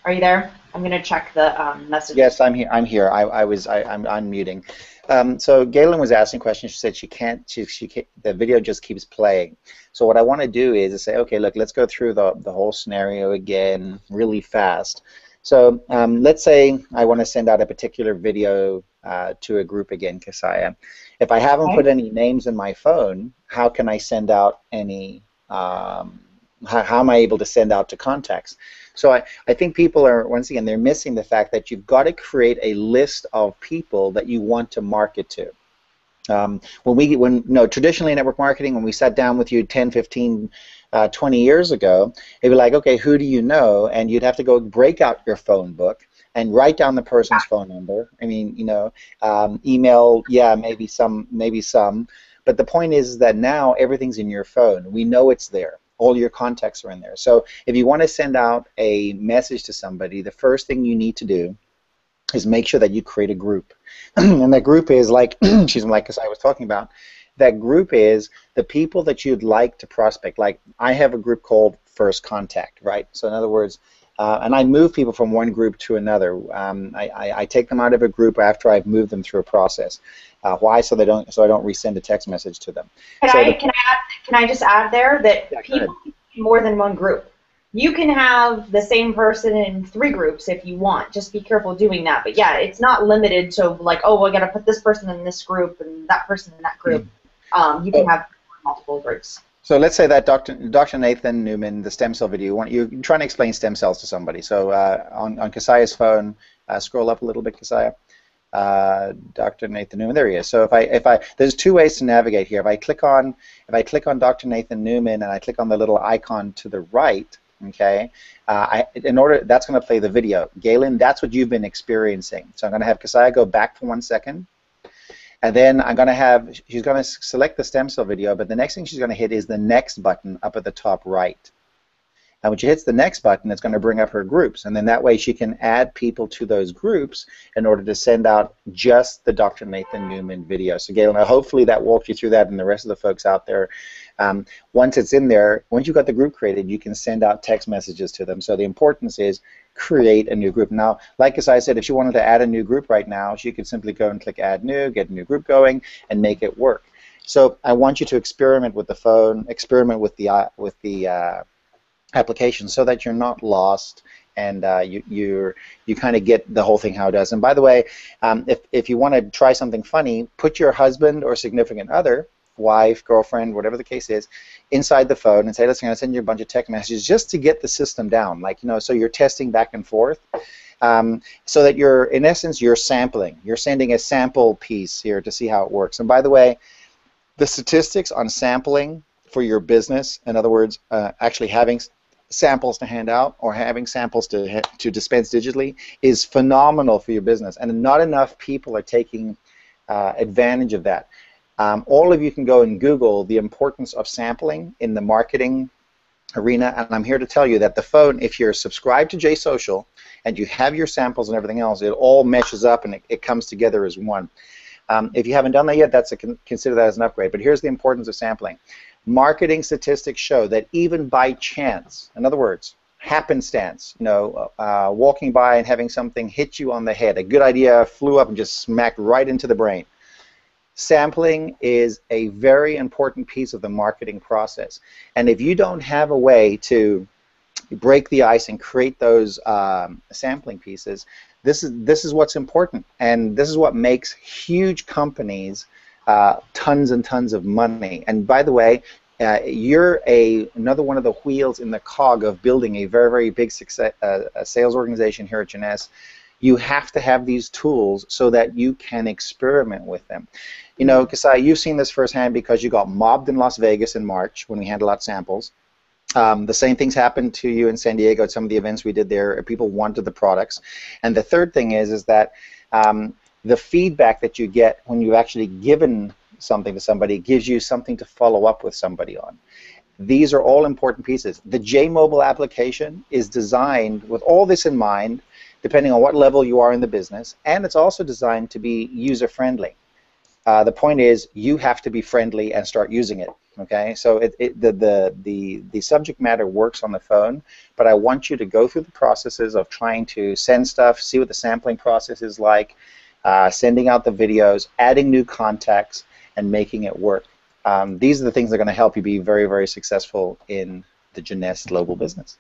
Are you there? I'm going to check the message. Yes, I'm here. I'm unmuting. So Galen was asking a question. She said she can't. The video just keeps playing. So what I want to do is say, okay, look, let's go through the whole scenario again really fast. So let's say I want to send out a particular video to a group again, Kasaya. If I haven't put any names in my phone, how can I send out any? How am I able to send out to contacts? So I think people are, once again, they're missing the fact that you've got to create a list of people that you want to market to. Traditionally in network marketing, when we sat down with you 10, 15, 20 years ago, it'd be like, okay, who do you know? And you'd have to go break out your phone book and write down the person's phone number. I mean, email, yeah, maybe some. But the point is that now everything's in your phone. We know it's there. All your contacts are in there. So if you want to send out a message to somebody, the first thing you need to do is make sure that you create a group. And that group is like, excuse me, like I was talking about, that group is the people that you'd like to prospect. Like I have a group called First Contact, right? So in other words, and I move people from one group to another. I take them out of a group after I've moved them through a process. Why? So I don't resend a text message to them. Can I just add there that Yeah, people can be more than one group. You can have the same person in 3 groups if you want. Just be careful doing that. But yeah, it's not limited to like, oh, I got to put this person in this group and that person in that group. You can have multiple groups. So let's say that Dr. Nathan Newman, the stem cell video, you're trying to explain stem cells to somebody. So on Kesaya's phone, scroll up a little bit, Kesaya. Dr. Nathan Newman, there he is. So there's 2 ways to navigate here. If I click on Dr. Nathan Newman and I click on the little icon to the right, okay, that's going to play the video. Galen, that's what you've been experiencing. So I'm going to have Kesaya go back for 1 second. And then she's going to select the stem cell video, but the next thing she's going to hit is the next button up at the top right. And when she hits the next button, it's going to bring up her groups. And then that way she can add people to those groups in order to send out just the Dr. Nathan Newman video. So Galen, hopefully that walked you through that, and the rest of the folks out there. Once it's in there, once you've got the group created, you can send out text messages to them. So the importance is create a new group. Now, like as I said, if she wanted to add a new group right now, she could simply go and click Add New, get a new group going, and make it work. So I want you to experiment with the phone, experiment with the application, so that you're not lost and you kind of get the whole thing how it does. And by the way, if you want to try something funny, put your husband or significant other, wife, girlfriend, whatever the case is, inside the phone and say, listen, I'm going to send you a bunch of text messages just to get the system down, like, so you're testing back and forth, so that in essence, you're sampling. You're sending a sample piece here to see how it works. And by the way, the statistics on sampling for your business, in other words, actually having samples to hand out or having samples to dispense digitally, is phenomenal for your business, and not enough people are taking advantage of that. All of you can go and Google the importance of sampling in the marketing arena, and I'm here to tell you that the phone, if you're subscribed to JSocial and you have your samples and everything else, it all meshes up and it comes together as one. If you haven't done that yet, consider that as an upgrade. But here's the importance of sampling. Marketing statistics show that even by chance, in other words, happenstance, walking by and having something hit you on the head, a good idea flew up and just smacked right into the brain. Sampling is a very important piece of the marketing process. And if you don't have a way to break the ice and create those sampling pieces, this is what's important. And this is what makes huge companies tons and tons of money. And by the way, you're another one of the wheels in the cog of building a very, very big sales organization here at Jeunesse. You have to have these tools so that you can experiment with them. Kesaya, you've seen this firsthand because you got mobbed in Las Vegas in March when we handed out samples. The same things happened to you in San Diego at some of the events we did there. People wanted the products. And the third thing is that the feedback that you get when you've actually given something to somebody gives you something to follow up with somebody on. These are all important pieces. The Jmobile application is designed with all this in mind, depending on what level you are in the business, and it's also designed to be user-friendly. The point is, you have to be friendly and start using it. Okay, so the subject matter works on the phone, but I want you to go through the processes of trying to send stuff, see what the sampling process is like, sending out the videos, adding new contacts, and making it work. These are the things that are going to help you be very, very successful in the Jeunesse global business.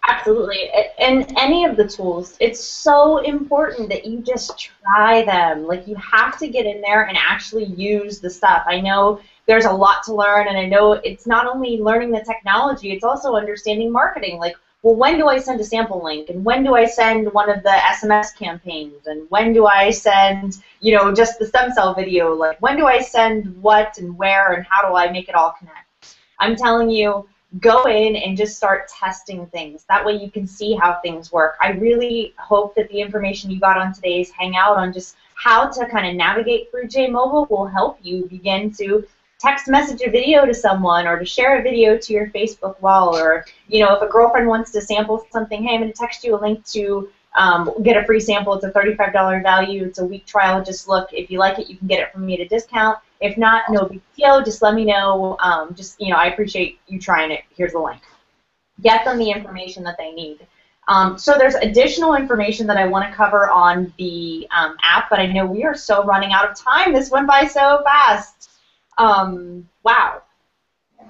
Absolutely. And any of the tools, it's so important that you just try them. Like, you have to get in there and actually use the stuff. I know there's a lot to learn, and I know it's not only learning the technology, it's also understanding marketing. Like, well, when do I send a sample link? And when do I send one of the SMS campaigns? And when do I send, just the stem cell video? Like, when do I send what and where, and how do I make it all connect? I'm telling you, go in and just start testing things. That way you can see how things work. I really hope that the information you got on today's Hangout on just how to kind of navigate through Jmobile will help you begin to text message a video to someone, or to share a video to your Facebook wall, or if a girlfriend wants to sample something, hey, I'm going to text you a link to get a free sample. It's a $35 value. It's a week trial. Just look. If you like it, you can get it from me at a discount. If not, no big deal. Just let me know. I appreciate you trying it. Here's the link. Get them the information that they need. So there's additional information that I want to cover on the app, but I know we are so running out of time. This went by so fast. Wow.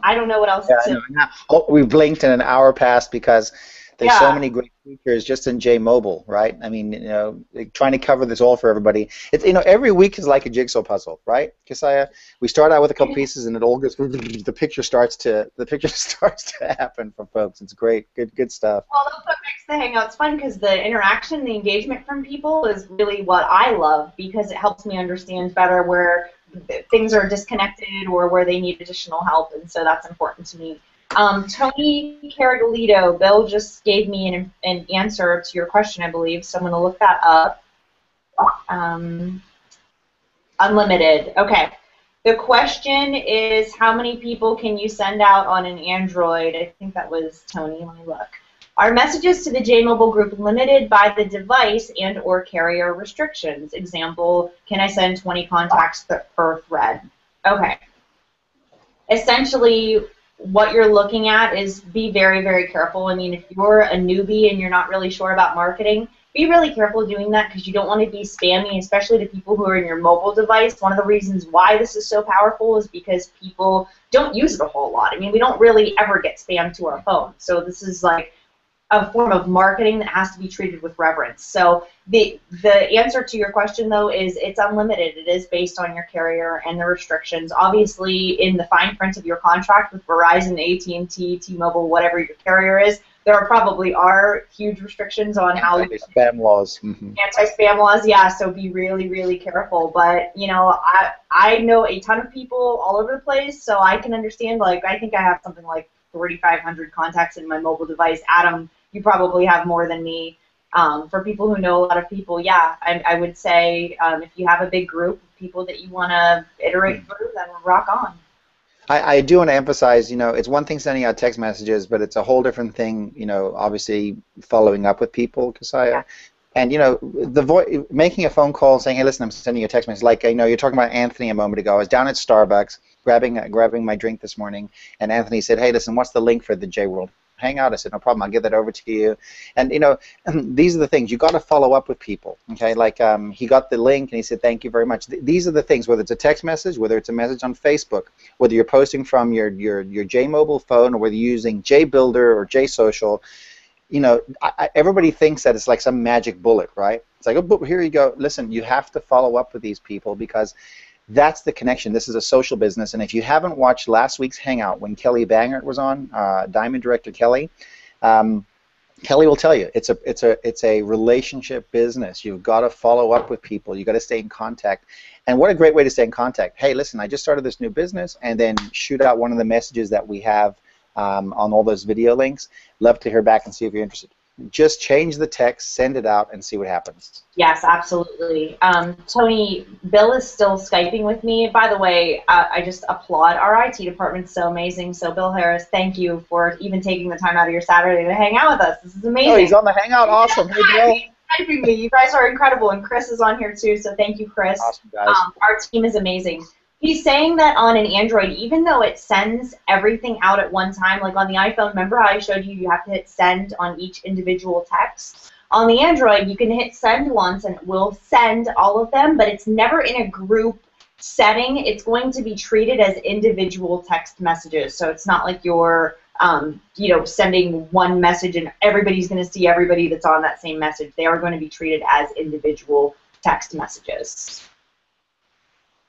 I don't know what else to... We blinked and an hour passed because there's so many great features just in Jmobile, right? I mean, trying to cover this all for everybody. It's, every week is like a jigsaw puzzle, right? Because we start out with a couple pieces and it all goes, the picture starts to happen for folks. It's great, good stuff. Well, that's what makes the Hangouts fun, because the interaction, the engagement from people is really what I love, because it helps me understand better where things are disconnected or where they need additional help, and so that's important to me. Tony Caragalito, Bill just gave me an answer to your question, I believe, so I'm going to look that up. Unlimited. Okay. The question is, how many people can you send out on an Android? I think that was Tony. Let me look. Are messages to the Jmobile group limited by the device and or carrier restrictions? Example, can I send 20 contacts per thread? Okay. Essentially, what you're looking at is be very, very careful. I mean, if you're a newbie and you're not really sure about marketing, be really careful doing that, because you don't want to be spammy, especially to people who are in your mobile device. One of the reasons why this is so powerful is because people don't use it a whole lot. I mean, we don't really ever get spam to our phone. So this is like a form of marketing that has to be treated with reverence. So the answer to your question, though, is it's unlimited. It is based on your carrier and the restrictions. Obviously, in the fine print of your contract with Verizon, AT&T, T-Mobile, whatever your carrier is, there probably are huge restrictions on how you... Anti-spam laws. Mm-hmm. Anti-spam laws, yeah, so be really, really careful. But, I know a ton of people all over the place, so I can understand, I think I have something like 4,500 contacts in my mobile device. Adam, you probably have more than me. For people who know a lot of people, yeah, I would say if you have a big group of people that you want to iterate through, then rock on. I do want to emphasize, it's one thing sending out text messages, but it's a whole different thing, obviously following up with people, and making a phone call saying, hey, listen, I'm sending you a text message. Like, you're talking about Anthony a moment ago. I was down at Starbucks grabbing my drink this morning, and Anthony said, hey, listen, what's the link for the J-World Hangout? I said, no problem, I'll give that over to you. And these are the things you got to follow up with people. Okay, like he got the link and he said, thank you very much. These are the things, whether it's a text message, whether it's a message on Facebook, whether you're posting from your J-Mobile phone, or whether you're using J-Builder or J-Social. Everybody thinks that it's like some magic bullet, right? It's like, oh, but here you go. Listen, you have to follow up with these people, because that's the connection. This is a social business, and if you haven't watched last week's Hangout when Kelly Bangert was on, Diamond Director Kelly, Kelly will tell you it's a relationship business. You've got to follow up with people. You've got to stay in contact. And what a great way to stay in contact. Hey, listen, I just started this new business, and then shoot out one of the messages that we have on all those video links. Love to hear back and see if you're interested. Just change the text, send it out, and see what happens. Yes, absolutely. Tony, Bill is still Skyping with me. By the way, I just applaud our IT department. So amazing. So Bill Harris, thank you for even taking the time out of your Saturday to hang out with us. This is amazing. Oh, he's on the Hangout? Awesome. Hey, Bill. He's Skyping me. You guys are incredible, and Chris is on here too, so thank you, Chris. Awesome, guys. Our team is amazing. He's saying that on an Android, even though it sends everything out at one time, like on the iPhone, remember how I showed you have to hit send on each individual text? On the Android, you can hit send once and it will send all of them, but it's never in a group setting. It's going to be treated as individual text messages. So it's not like you're sending one message and everybody's going to see everybody that's on that same message. They are going to be treated as individual text messages.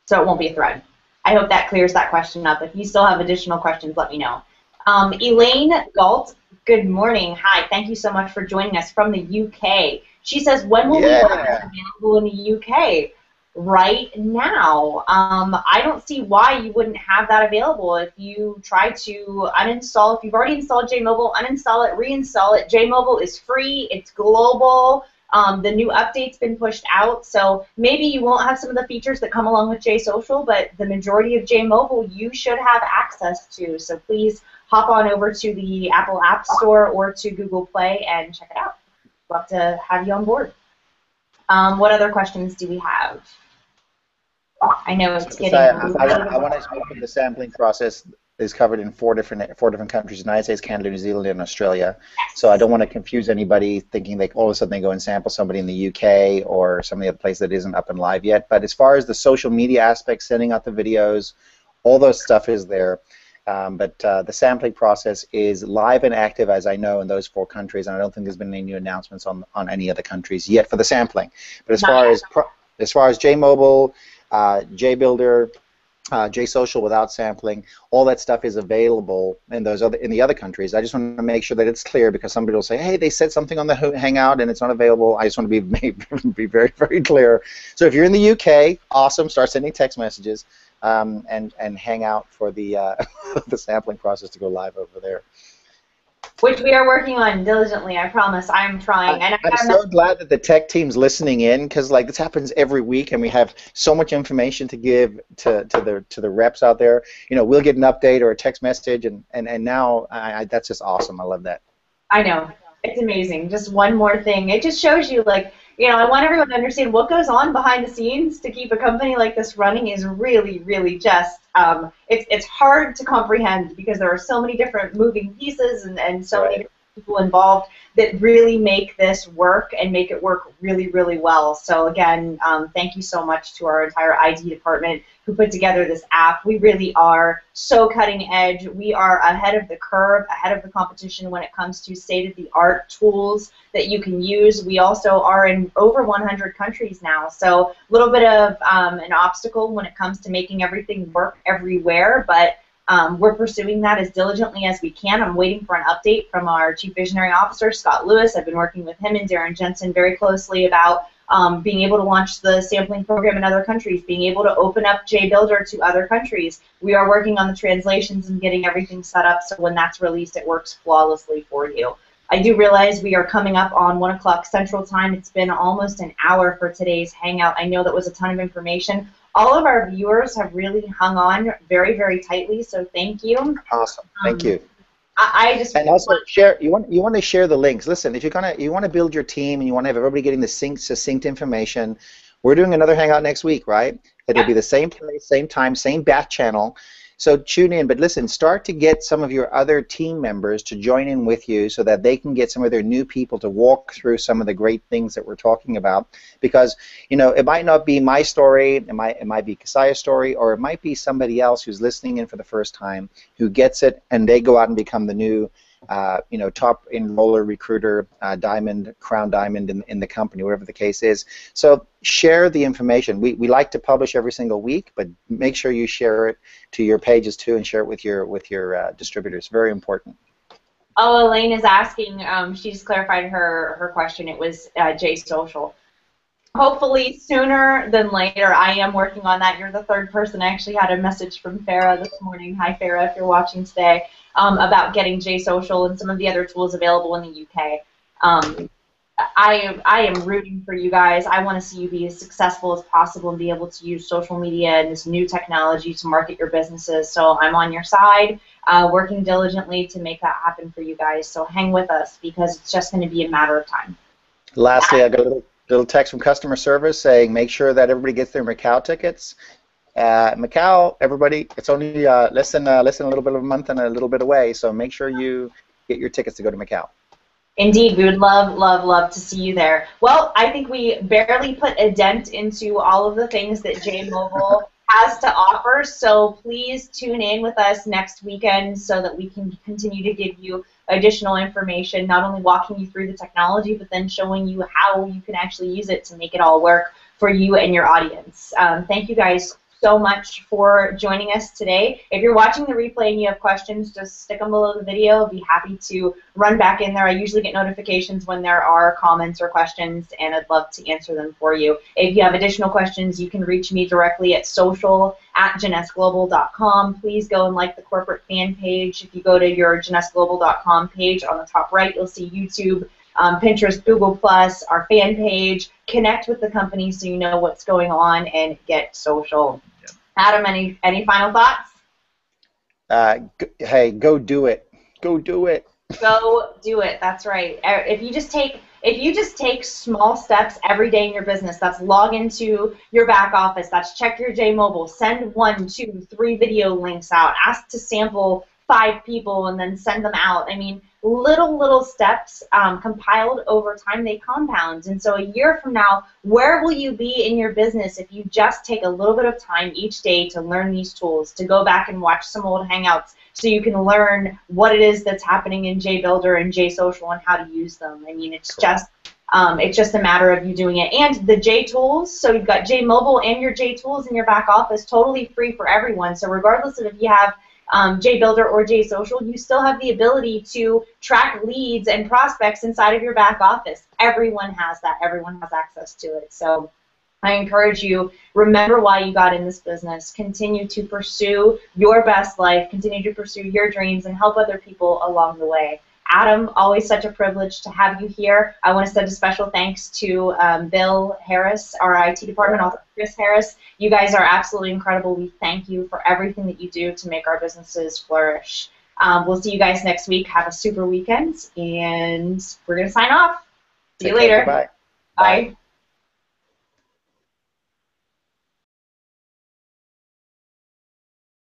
So it won't be a thread. I hope that clears that question up. If you still have additional questions, let me know. Elaine Galt, good morning. Hi, thank you so much for joining us from the UK. She says, when will we have this available in the UK? Right now. I don't see why you wouldn't have that available. If you try to uninstall, if you've already installed Jmobile, uninstall it, reinstall it. Jmobile is free. It's global. The new update's been pushed out, so maybe you won't have some of the features that come along with JSocial, but the majority of Jmobile you should have access to. So please hop on over to the Apple App Store or to Google Play and check it out. love to have you on board. What other questions do we have? I know it's getting a little bit. I want to mention the sampling process is covered in four different countries: United States, Canada, New Zealand, and Australia. So I don't want to confuse anybody thinking they all of a sudden they go and sample somebody in the UK or some of the other place that isn't up and live yet. But as far as the social media aspect, sending out the videos, all those stuff is there. But the sampling process is live and active, as I know, in those four countries, and I don't think there's been any new announcements on any other countries yet for the sampling. But as far as Jmobile, JBuilder, JSocial without sampling, all that stuff is available in the other countries. I just want to make sure that it's clear, because somebody will say, "Hey, they said something on the Hangout and it's not available." I just want to be very, very clear. So if you're in the UK, awesome, start sending text messages and hang out for the the sampling process to go live over there. Which we are working on diligently, I promise. I'm trying. And I'm so glad that the tech team's listening in, because like this happens every week, and we have so much information to give to the reps out there. You know, we'll get an update or a text message, and now that's just awesome. I love that. I know. It's amazing. Just one more thing. It just shows you, like, you know, I want everyone to understand what goes on behind the scenes to keep a company like this running is really, really just, it's hard to comprehend, because there are so many different moving pieces and so many different people involved that really make this work and make it work really, really well. So again, thank you so much to our entire IT department who put together this app. We really are so cutting edge. We are ahead of the curve, ahead of the competition when it comes to state-of-the-art tools that you can use. We also are in over 100 countries now, so a little bit of an obstacle when it comes to making everything work everywhere, but we're pursuing that as diligently as we can. I'm waiting for an update from our Chief Visionary Officer, Scott Lewis. I've been working with him and Darren Jensen very closely about being able to launch the sampling program in other countries, being able to open up JBuilder to other countries. We are working on the translations and getting everything set up so when that's released, it works flawlessly for you. I do realize we are coming up on 1 o'clock Central Time. It's been almost an hour for today's Hangout. I know that was a ton of information. All of our viewers have really hung on very, very tightly, so thank you. Awesome. Thank you. I just and also share. You want to share the links. Listen, if you want to build your team and you want to have everybody getting the succinct information, we're doing another Hangout next week, right? It'll be the same place, same time, same bat channel. So tune in, but listen, start to get some of your other team members to join in with you so that they can get some of their new people to walk through some of the great things that we're talking about. Because, you know, it might not be my story, it might be Kasaya's story, or it might be somebody else who's listening in for the first time who gets it and they go out and become the new you know, top enroller, recruiter, crown diamond in the company, whatever the case is. So share the information. We like to publish every single week, but make sure you share it to your pages too, and share it with your distributors. Very important. Oh, Elaine is asking. She just clarified her question. It was JSocial. Hopefully sooner than later. I am working on that. You're the third person. I actually had a message from Farah this morning. Hi, Farah, if you're watching today, about getting JSocial and some of the other tools available in the UK. I am rooting for you guys. I want to see you be as successful as possible and be able to use social media and this new technology to market your businesses. So I'm on your side, working diligently to make that happen for you guys. So hang with us, because it's just going to be a matter of time. Lastly, I got a little text from customer service saying make sure that everybody gets their Macau tickets. Macau, everybody, it's only less than a little bit of a month and a little bit away, so make sure you get your tickets to go to Macau. Indeed, we would love, love, love to see you there. Well, I think we barely put a dent into all of the things that Jmobile has to offer, so please tune in with us next weekend so that we can continue to give you additional information, not only walking you through the technology, but then showing you how you can actually use it to make it all work for you and your audience. Thank you guys so much for joining us today. If you're watching the replay and you have questions, just stick them below the video. I'll be happy to run back in there. I usually get notifications when there are comments or questions, and I'd love to answer them for you. If you have additional questions, you can reach me directly at social@JanessGlobal.com. Please go and like the corporate fan page. If you go to your JanessGlobal.com page, on the top right, you'll see YouTube, Pinterest, Google+, our fan page. Connect with the company so you know what's going on, and get social. Adam, any final thoughts? Hey, go do it. Go do it. Go do it. That's right. If if you just take small steps every day in your business, that's log into your back office, that's check your Jmobile, send 1, 2, 3 video links out, ask to sample 5 people and then send them out. I mean, little steps compiled over time, they compound. And so a year from now, where will you be in your business if you just take a little bit of time each day to learn these tools, to go back and watch some old Hangouts so you can learn what it is that's happening in JBuilder and JSocial and how to use them. I mean, it's just a matter of you doing it. And the J tools, so you've got Jmobile and your J tools in your back office, totally free for everyone. So regardless of if you have JBuilder or JSocial, you still have the ability to track leads and prospects inside of your back office. Everyone has that. Everyone has access to it. So I encourage you, remember why you got in this business. Continue to pursue your best life. Continue to pursue your dreams and help other people along the way. Adam, always such a privilege to have you here. I want to send a special thanks to Bill Harris, our IT department, also Chris Harris. You guys are absolutely incredible. We thank you for everything that you do to make our businesses flourish. We'll see you guys next week. Have a super weekend, and we're going to sign off. See you later. Bye. Bye.